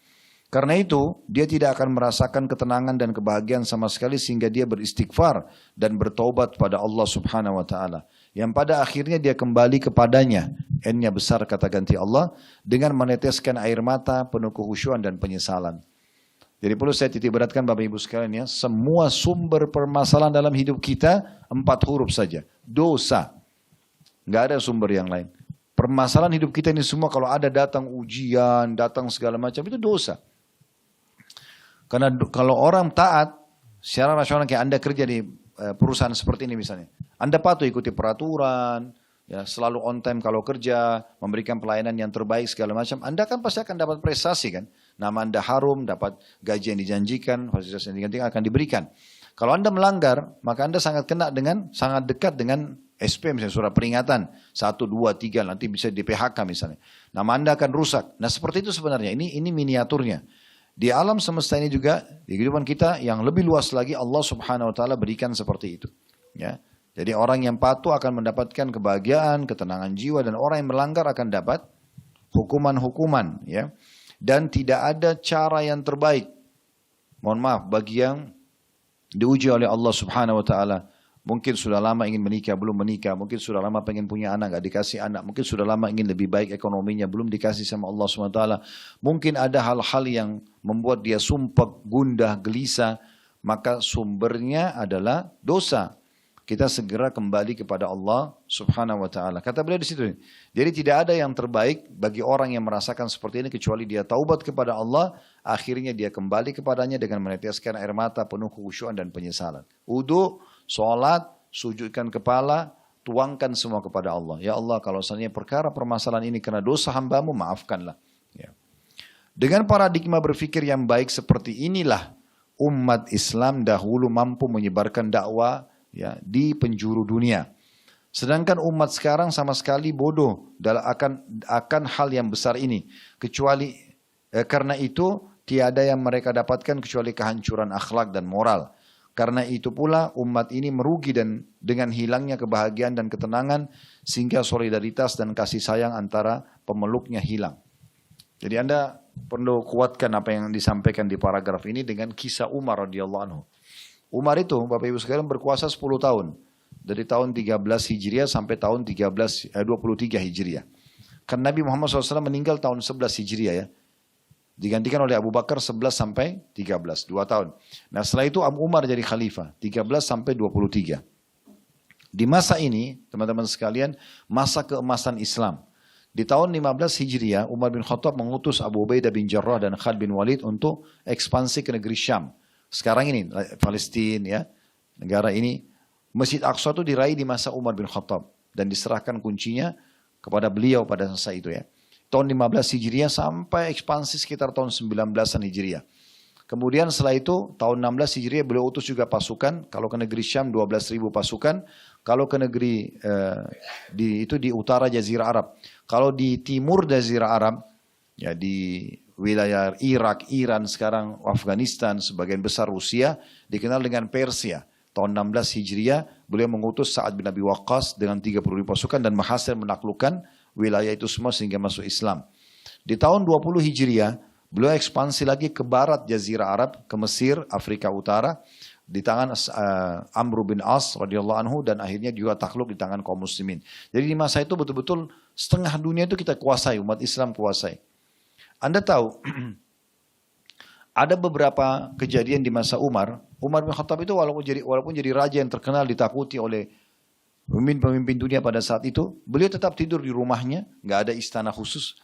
Karena itu, dia tidak akan merasakan ketenangan dan kebahagiaan sama sekali sehingga dia beristighfar dan bertaubat pada Allah Subhanahu wa taala. Yang pada akhirnya dia kembali kepadanya. N-nya besar kata ganti Allah dengan meneteskan air mata penuh kehusyuan dan penyesalan. Jadi perlu saya titik beratkan Bapak Ibu sekalian ya, semua sumber permasalahan dalam hidup kita 4 huruf saja. Dosa. Enggak ada sumber yang lain. Permasalahan hidup kita ini semua kalau ada datang ujian, datang segala macam itu dosa. Karena kalau orang taat, secara rasional kayak Anda kerja di perusahaan seperti ini misalnya. Anda patuh ikuti peraturan, ya, selalu on time kalau kerja, memberikan pelayanan yang terbaik segala macam. Anda kan pasti akan dapat prestasi kan. Nama Anda harum, dapat gaji yang dijanjikan, fasilitas yang dijanjikan akan diberikan. Kalau Anda melanggar, maka Anda sangat dekat dengan SP misalnya surat peringatan 1, 2, 3 nanti bisa di PHK misalnya. Nama Anda akan rusak. Nah seperti itu sebenarnya, ini miniaturnya. Di alam semesta ini juga, di kehidupan kita yang lebih luas lagi Allah Subhanahu wa taala berikan seperti itu. Ya. Jadi orang yang patuh akan mendapatkan kebahagiaan, ketenangan jiwa, dan orang yang melanggar akan dapat hukuman-hukuman. Ya. Dan tidak ada cara yang terbaik. Mohon maaf, bagi yang diuji oleh Allah Subhanahu wa taala, mungkin sudah lama ingin menikah, belum menikah. Mungkin sudah lama pengen punya anak, gak dikasih anak. Mungkin sudah lama ingin lebih baik ekonominya, belum dikasih sama Allah SWT. Mungkin ada hal-hal yang membuat dia sumpah, gundah, gelisah. Maka sumbernya adalah dosa. Kita segera kembali kepada Allah Subhanahu wa taala. Kata beliau di situ. Jadi tidak ada yang terbaik bagi orang yang merasakan seperti ini kecuali dia taubat kepada Allah, akhirnya dia kembali kepadanya dengan meneteskan air mata penuh kekhusyuan dan penyesalan. Wudu, sholat, sujudkan kepala, tuangkan semua kepada Allah. Ya Allah, kalau seandainya perkara permasalahan ini karena dosa hambamu, maafkanlah. Ya. Dengan paradigma berpikir yang baik seperti inilah umat Islam dahulu mampu menyebarkan dakwah ya, di penjuru dunia. Sedangkan umat sekarang sama sekali bodoh akan hal yang besar ini. Kecuali karena itu tiada yang mereka dapatkan kecuali kehancuran akhlak dan moral. Karena itu pula umat ini merugi dan dengan hilangnya kebahagiaan dan ketenangan sehingga solidaritas dan kasih sayang antara pemeluknya hilang. Jadi Anda perlu kuatkan apa yang disampaikan di paragraf ini dengan kisah Umar radhiyallahu anhu. Umar itu Bapak Ibu sekalian berkuasa 10 tahun. Dari tahun 13 Hijriah sampai tahun 23 Hijriah. Karena Nabi Muhammad SAW meninggal tahun 11 Hijriah ya. Digantikan oleh Abu Bakar 11 sampai 13, 2 tahun. Nah setelah itu Abu Umar jadi khalifah, 13 sampai 23. Di masa ini, teman-teman sekalian, masa keemasan Islam. Di tahun 15 Hijriah, Umar bin Khattab mengutus Abu Ubaidah bin Jarrah dan Khalid bin Walid untuk ekspansi ke negeri Syam. Sekarang ini, Palestina ya, negara ini, Masjid Aqsa itu diraih di masa Umar bin Khattab. Dan diserahkan kuncinya kepada beliau pada masa itu ya. Tahun 15 Hijriah sampai ekspansi sekitar tahun 19-an Hijriah. Kemudian setelah itu tahun 16 Hijriah beliau utus juga pasukan. Kalau ke negeri Syam 12.000 pasukan. Kalau ke negeri di utara Jazirah Arab. Kalau di timur Jazirah Arab, ya di wilayah Irak, Iran, sekarang Afghanistan, sebagian besar Rusia, dikenal dengan Persia. Tahun 16 Hijriah beliau mengutus Sa'ad bin Abi Waqqas dengan 30.000 pasukan dan berhasil menaklukkan wilayah itu semua sehingga masuk Islam. Di tahun 20 Hijriah, beliau ekspansi lagi ke barat Jazirah Arab, ke Mesir, Afrika Utara, di tangan Amr bin As radhiyallahu anhu dan akhirnya juga takluk di tangan kaum muslimin. Jadi di masa itu betul-betul setengah dunia itu kita kuasai, umat Islam kuasai. Anda tahu, ada beberapa kejadian di masa Umar. Umar bin Khattab itu walaupun jadi raja yang terkenal ditakuti oleh pemimpin-pemimpin dunia pada saat itu, beliau tetap tidur di rumahnya, nggak ada istana khusus.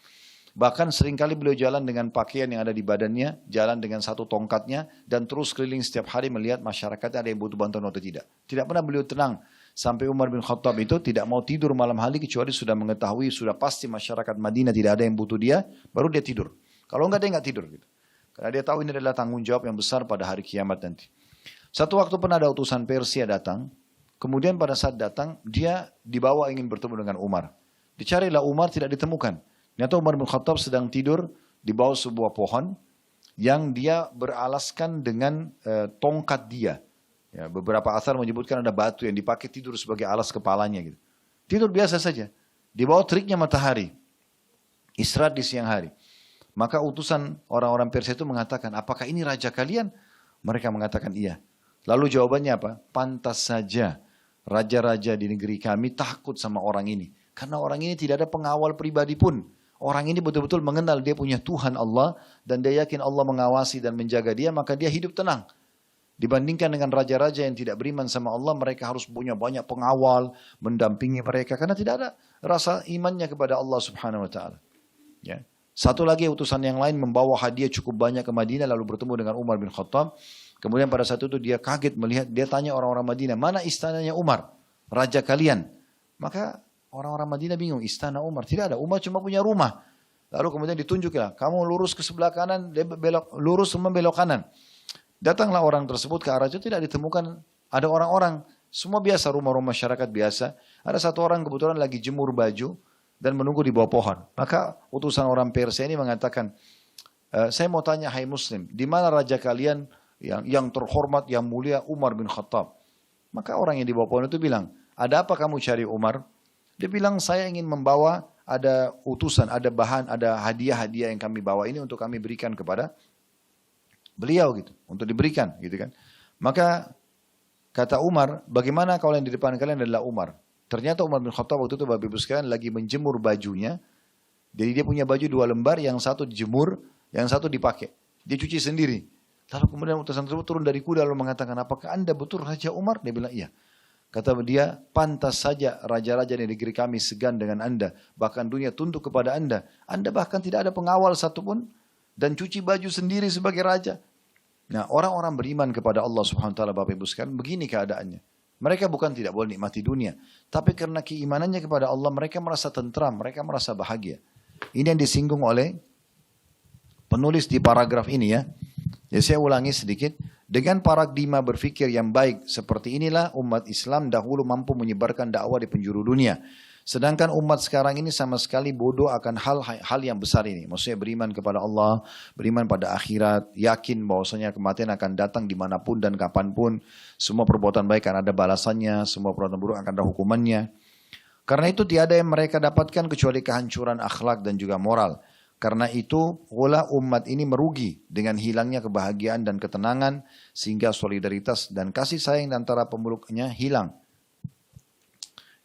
Bahkan seringkali beliau jalan dengan pakaian yang ada di badannya, jalan dengan satu tongkatnya, dan terus keliling setiap hari melihat masyarakatnya ada yang butuh bantuan atau tidak. Tidak pernah beliau tenang. Sampai Umar bin Khattab itu tidak mau tidur malam hari kecuali sudah mengetahui, sudah pasti masyarakat Madinah tidak ada yang butuh dia, baru dia tidur. Kalau enggak dia enggak tidur. Gitu. Karena dia tahu ini adalah tanggung jawab yang besar pada hari kiamat nanti. Satu waktu pernah ada utusan Persia datang, kemudian pada saat datang, dia dibawa ingin bertemu dengan Umar. Dicarilah Umar, tidak ditemukan. Ternyata Umar bin Khattab sedang tidur di bawah sebuah pohon yang dia beralaskan dengan tongkat dia. Ya, beberapa asar menyebutkan ada batu yang dipakai tidur sebagai alas kepalanya. Gitu. Tidur biasa saja. Di bawah teriknya matahari. Istirahat di siang hari. Maka utusan orang-orang Persia itu mengatakan, apakah ini raja kalian? Mereka mengatakan iya. Lalu jawabannya apa? Pantas saja raja-raja di negeri kami takut sama orang ini. Karena orang ini tidak ada pengawal pribadi pun. Orang ini betul-betul mengenal dia punya Tuhan Allah dan dia yakin Allah mengawasi dan menjaga dia, maka dia hidup tenang. Dibandingkan dengan raja-raja yang tidak beriman sama Allah, mereka harus punya banyak pengawal, mendampingi mereka karena tidak ada rasa imannya kepada Allah Subhanahu wa taala. Ya. Satu lagi utusan yang lain membawa hadiah cukup banyak ke Madinah lalu bertemu dengan Umar bin Khattab. Kemudian pada saat itu dia kaget melihat, dia tanya orang-orang Madinah, "Mana istananya Umar, raja kalian?" Maka orang-orang Madinah bingung, istana Umar tidak ada, Umar cuma punya rumah. Lalu kemudian ditunjuklah, kamu lurus ke sebelah kanan, belok lurus semua belok kanan. Datanglah orang tersebut ke arah itu, tidak ditemukan ada orang-orang, semua biasa rumah-rumah masyarakat biasa. Ada satu orang kebetulan lagi jemur baju dan menunggu di bawah pohon. Maka utusan orang Persia ini mengatakan, saya mau tanya hai Muslim, di mana raja kalian yang terhormat, yang mulia Umar bin Khattab? Maka orang yang di bawah pohon itu bilang, ada apa kamu cari Umar? Dia bilang, saya ingin membawa ada utusan, ada bahan, ada hadiah-hadiah yang kami bawa ini untuk kami berikan kepada beliau gitu, untuk diberikan gitu kan. Maka kata Umar, bagaimana kalau yang di depan kalian adalah Umar? Ternyata Umar bin Khattab waktu itu Bapak Ibu sekalian lagi menjemur bajunya. Jadi dia punya baju 2 lembar, yang satu dijemur, yang satu dipakai. Dia cuci sendiri. Lalu kemudian utusan tersebut turun dari kuda lalu mengatakan, apakah anda betul Raja Umar? Dia bilang, iya. Kata dia, pantas saja raja-raja di negeri kami segan dengan anda. Bahkan dunia tunduk kepada anda. Anda bahkan tidak ada pengawal satupun. Dan cuci baju sendiri sebagai raja. Nah, orang-orang beriman kepada Allah Subhanahu wa taala Bapak Ibu sekalian, begini keadaannya. Mereka bukan tidak boleh nikmati dunia, tapi karena keimanannya kepada Allah mereka merasa tentram, mereka merasa bahagia. Ini yang disinggung oleh penulis di paragraf ini ya. Jadi saya ulangi sedikit. Dengan paradigma berfikir yang baik seperti inilah umat Islam dahulu mampu menyebarkan dakwah di penjuru dunia. Sedangkan umat sekarang ini sama sekali bodoh akan hal yang besar ini. Maksudnya beriman kepada Allah, beriman pada akhirat, yakin bahwasanya kematian akan datang dimanapun dan kapanpun. Semua perbuatan baik akan ada balasannya, semua perbuatan buruk akan ada hukumannya. Karena itu tiada yang mereka dapatkan kecuali kehancuran akhlak dan juga moral. Karena itu pula umat ini merugi dengan hilangnya kebahagiaan dan ketenangan sehingga solidaritas dan kasih sayang antara pemeluknya hilang.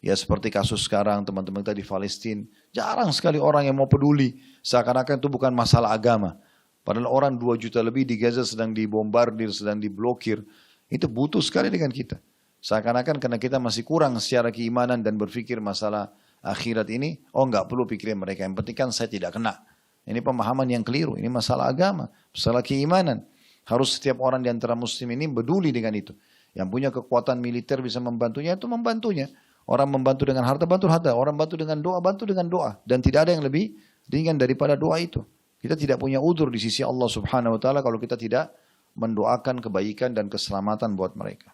Ya seperti kasus sekarang teman-teman kita di Palestina, jarang sekali orang yang mau peduli, seakan-akan itu bukan masalah agama. Padahal orang 2 juta lebih di Gaza sedang dibombardir, sedang diblokir, itu butuh sekali dengan kita. Seakan-akan karena kita masih kurang secara keimanan dan berpikir masalah akhirat ini, oh enggak perlu pikirin mereka, yang penting kan saya tidak kena. Ini pemahaman yang keliru, ini masalah agama, masalah keimanan. Harus setiap orang di antara muslim ini peduli dengan itu. Yang punya kekuatan militer bisa membantunya, itu membantunya. Orang membantu dengan harta, bantu harta. Orang bantu dengan doa, bantu dengan doa. Dan tidak ada yang lebih ringan daripada doa itu. Kita tidak punya udzur di sisi Allah Subhanahu wa taala kalau kita tidak mendoakan kebaikan dan keselamatan buat mereka.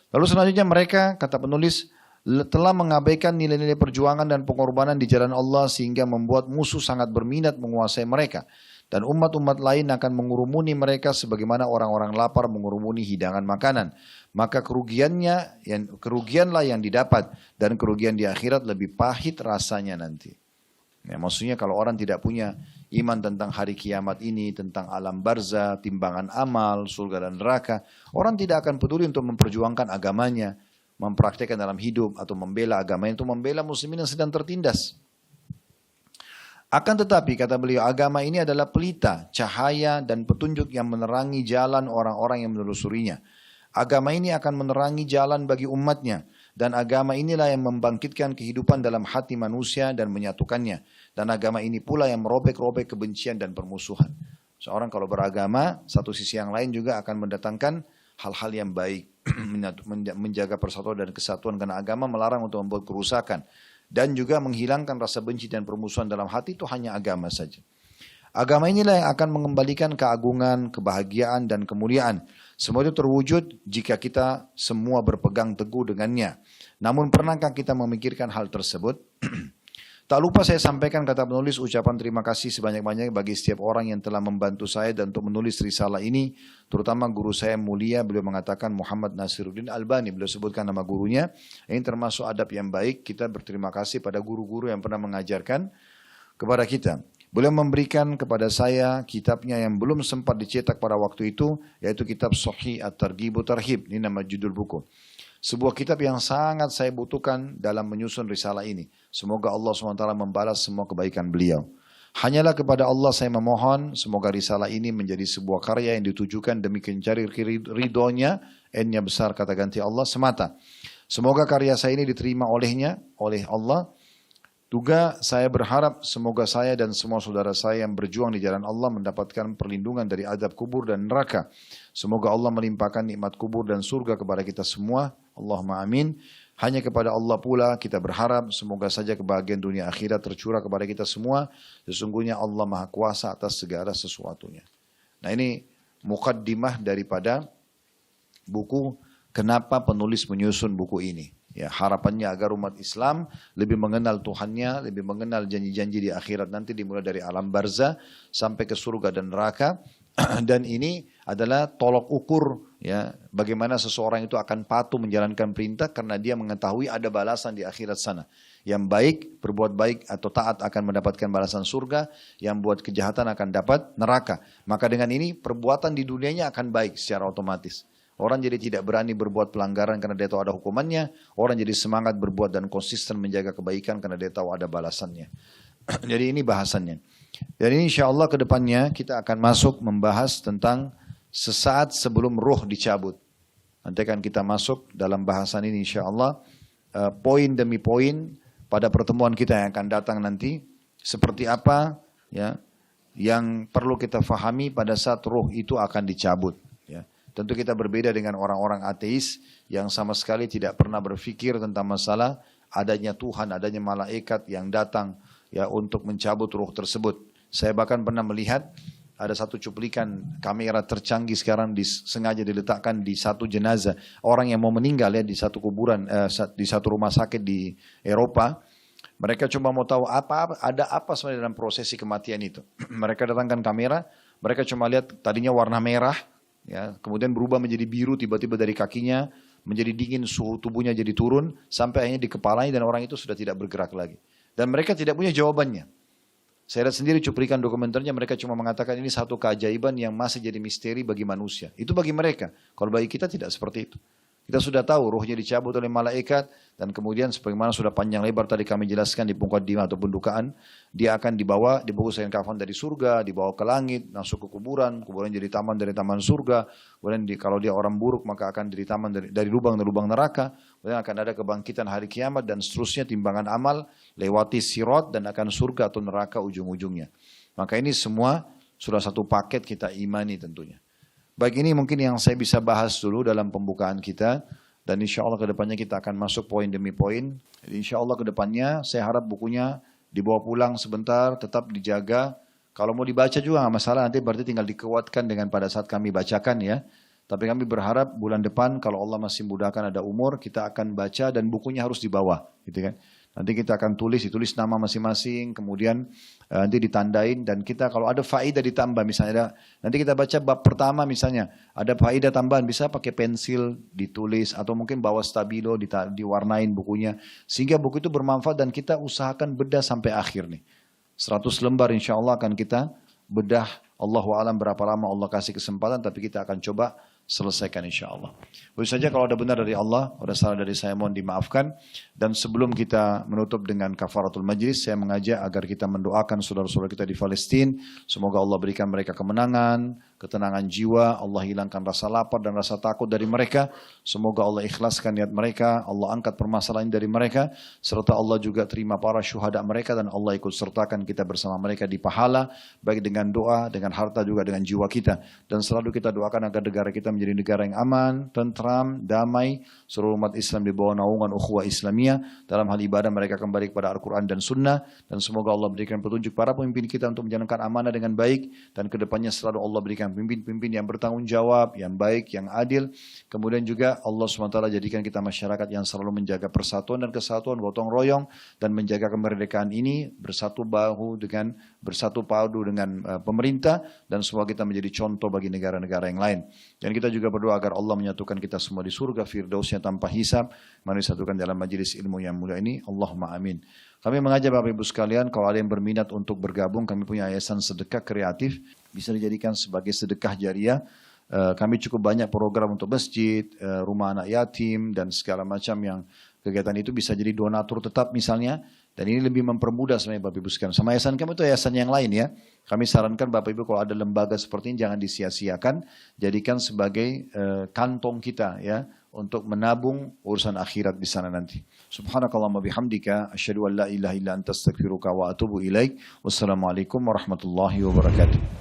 Lalu selanjutnya mereka, kata penulis, telah mengabaikan nilai-nilai perjuangan dan pengorbanan di jalan Allah sehingga membuat musuh sangat berminat menguasai mereka. Dan umat-umat lain akan mengurumuni mereka sebagaimana orang-orang lapar mengurumuni hidangan makanan. Maka kerugianlah yang didapat dan kerugian di akhirat lebih pahit rasanya nanti. Ya, maksudnya kalau orang tidak punya iman tentang hari kiamat ini, tentang alam barzah, timbangan amal, surga dan neraka, orang tidak akan peduli untuk memperjuangkan agamanya, mempraktekkan dalam hidup atau membela agamanya, itu membela muslimin yang sedang tertindas. Akan tetapi kata beliau, agama ini adalah pelita, cahaya dan petunjuk yang menerangi jalan orang-orang yang menelusurinya. Agama ini akan menerangi jalan bagi umatnya. Dan agama inilah yang membangkitkan kehidupan dalam hati manusia dan menyatukannya. Dan agama ini pula yang merobek-robek kebencian dan permusuhan. Seorang kalau beragama, satu sisi yang lain juga akan mendatangkan hal-hal yang baik. Menjaga persatuan dan kesatuan, karena agama melarang untuk membuat kerusakan. Dan juga menghilangkan rasa benci dan permusuhan dalam hati, itu hanya agama saja. Agama inilah yang akan mengembalikan keagungan, kebahagiaan, dan kemuliaan. Semua itu terwujud jika kita semua berpegang teguh dengannya. Namun pernahkah kita memikirkan hal tersebut? Tak lupa saya sampaikan, kata penulis, ucapan terima kasih sebanyak-banyaknya bagi setiap orang yang telah membantu saya dan untuk menulis risalah ini, terutama guru saya yang mulia. Beliau mengatakan Muhammad Nasiruddin Albani, beliau sebutkan nama gurunya. Ini termasuk adab yang baik, kita berterima kasih pada guru-guru yang pernah mengajarkan kepada kita. Beliau memberikan kepada saya kitabnya yang belum sempat dicetak pada waktu itu, yaitu kitab Sahih At-Targhib wa Tarhib. Ini nama judul buku. Sebuah kitab yang sangat saya butuhkan dalam menyusun risalah ini. Semoga Allah SWT membalas semua kebaikan beliau. Hanyalah kepada Allah saya memohon, semoga risalah ini menjadi sebuah karya yang ditujukan demi mencari ridhonya, N-nya besar kata ganti Allah semata. Semoga karya saya ini diterima olehnya, oleh Allah. Juga saya berharap semoga saya dan semua saudara saya yang berjuang di jalan Allah mendapatkan perlindungan dari azab kubur dan neraka. Semoga Allah melimpahkan nikmat kubur dan surga kepada kita semua. Allahumma amin. Hanya kepada Allah pula kita berharap, semoga saja kebahagiaan dunia akhirat tercurah kepada kita semua. Sesungguhnya Allah Maha Kuasa atas segala sesuatunya. Nah, ini mukaddimah daripada buku kenapa penulis menyusun buku ini. Ya, harapannya agar umat Islam lebih mengenal Tuhannya, lebih mengenal janji-janji di akhirat nanti, dimulai dari alam barzah sampai ke surga dan neraka. Dan ini adalah tolok ukur, ya, bagaimana seseorang itu akan patuh menjalankan perintah karena dia mengetahui ada balasan di akhirat sana. Yang baik, berbuat baik atau taat akan mendapatkan balasan surga, yang buat kejahatan akan dapat neraka. Maka dengan ini perbuatan di dunianya akan baik secara otomatis. Orang jadi tidak berani berbuat pelanggaran karena dia tahu ada hukumannya. Orang jadi semangat berbuat dan konsisten menjaga kebaikan karena dia tahu ada balasannya. Jadi ini bahasannya. Dan ini insya Allah ke depannya kita akan masuk membahas tentang sesaat sebelum ruh dicabut. Nanti akan kita masuk dalam bahasan ini insya Allah. Poin demi poin pada pertemuan kita yang akan datang nanti. Seperti apa ya yang perlu kita fahami pada saat ruh itu akan dicabut. Ya. Tentu kita berbeda dengan orang-orang ateis yang sama sekali tidak pernah berpikir tentang masalah adanya Tuhan, adanya malaikat yang datang ya untuk mencabut ruh tersebut. Saya bahkan pernah melihat ada satu cuplikan kamera tercanggih sekarang sengaja diletakkan di satu jenazah orang yang mau meninggal ya di satu kuburan, di satu rumah sakit di Eropa. Mereka cuma mau tahu ada apa sebenarnya dalam prosesi kematian itu. Mereka datangkan kamera, mereka cuma lihat tadinya warna merah. Ya, kemudian berubah menjadi biru tiba-tiba dari kakinya, menjadi dingin, suhu tubuhnya jadi turun, sampai akhirnya di kepalanya dan orang itu sudah tidak bergerak lagi. Dan mereka tidak punya jawabannya. Saya lihat sendiri cuplikan dokumenternya, mereka cuma mengatakan ini satu keajaiban yang masih jadi misteri bagi manusia. Itu bagi mereka, kalau bagi kita tidak seperti itu. Kita sudah tahu ruhnya dicabut oleh malaikat dan kemudian sebagaimana sudah panjang lebar tadi kami jelaskan di muqaddimah atau pembukaan, dia akan dibawa, dibungkus kain kafan dari surga, dibawa ke langit, masuk ke kuburan, kuburan jadi taman dari taman surga. Kemudian kalau dia orang buruk maka akan jadi taman dari lubang neraka. Kemudian akan ada kebangkitan hari kiamat dan seterusnya timbangan amal, lewati sirat dan akan surga atau neraka ujung-ujungnya. Maka ini semua sudah satu paket kita imani tentunya. Baik, ini mungkin yang saya bisa bahas dulu dalam pembukaan kita. Dan insya Allah ke depannya kita akan masuk poin demi poin. Jadi insya Allah ke depannya saya harap bukunya dibawa pulang sebentar, tetap dijaga. Kalau mau dibaca juga nggak masalah, nanti berarti tinggal dikuatkan dengan pada saat kami bacakan ya. Tapi kami berharap bulan depan kalau Allah masih mudahkan ada umur, kita akan baca dan bukunya harus dibawa. Gitu kan. Nanti kita akan ditulis nama masing-masing, kemudian nanti ditandain dan kita kalau ada faedah ditambah misalnya, nanti kita baca bab pertama misalnya, ada faedah tambahan bisa pakai pensil ditulis atau mungkin bawa stabilo diwarnain bukunya, sehingga buku itu bermanfaat dan kita usahakan bedah sampai akhir nih. 100 lembar insya Allah akan kita bedah, Allahu a'lam berapa lama Allah kasih kesempatan, tapi kita akan coba selesaikan insya Allah. Begitu saja kalau ada benar dari Allah, ada salah dari saya mohon dimaafkan. Dan sebelum kita menutup dengan kafaratul majlis, saya mengajak agar kita mendoakan saudara-saudara kita di Palestina. Semoga Allah berikan mereka kemenangan, ketenangan jiwa, Allah hilangkan rasa lapar dan rasa takut dari mereka. Semoga Allah ikhlaskan niat mereka, Allah angkat permasalahan dari mereka, serta Allah juga terima para syuhada mereka dan Allah ikut sertakan kita bersama mereka di pahala, baik dengan doa, dengan harta juga dengan jiwa kita. Dan selalu kita doakan agar negara kita menjadi negara yang aman, tentram, damai, seluruh umat Islam di bawah naungan ukhuwah Islamiyah. Dalam hal ibadah mereka kembali kepada Al-Quran dan Sunnah, dan semoga Allah berikan petunjuk para pemimpin kita untuk menjalankan amanah dengan baik, dan kedepannya selalu Allah berikan pemimpin-pemimpin yang bertanggung jawab, yang baik, yang adil. Kemudian juga Allah SWT jadikan kita masyarakat yang selalu menjaga persatuan dan kesatuan, gotong royong, dan menjaga kemerdekaan ini bersatu padu dengan pemerintah, dan semoga kita menjadi contoh bagi negara-negara yang lain. Dan kita juga berdoa agar Allah menyatukan kita semua di surga firdausnya tanpa hisab, mari satukan dalam majelis ilmu yang mulia ini. Allahumma amin. Kami mengajak Bapak Ibu sekalian, kalau ada yang berminat untuk bergabung, kami punya yayasan sedekah kreatif, bisa dijadikan sebagai sedekah jariah. Kami cukup banyak program untuk masjid, rumah anak yatim, dan segala macam yang kegiatan itu bisa jadi donatur tetap misalnya. Dan ini lebih mempermudah sebenarnya Bapak Ibu sekalian. Sama yayasan kami itu yayasan yang lain ya. Kami sarankan Bapak Ibu kalau ada lembaga seperti ini jangan disia-siakan. Jadikan sebagai kantong kita ya. Untuk menabung urusan akhirat di sana nanti. Subhanakallahumma bihamdika asyhadu an la ilaha illa anta astaghfiruka wa atubu ilaik. Wassalamualaikum warahmatullahi wabarakatuh.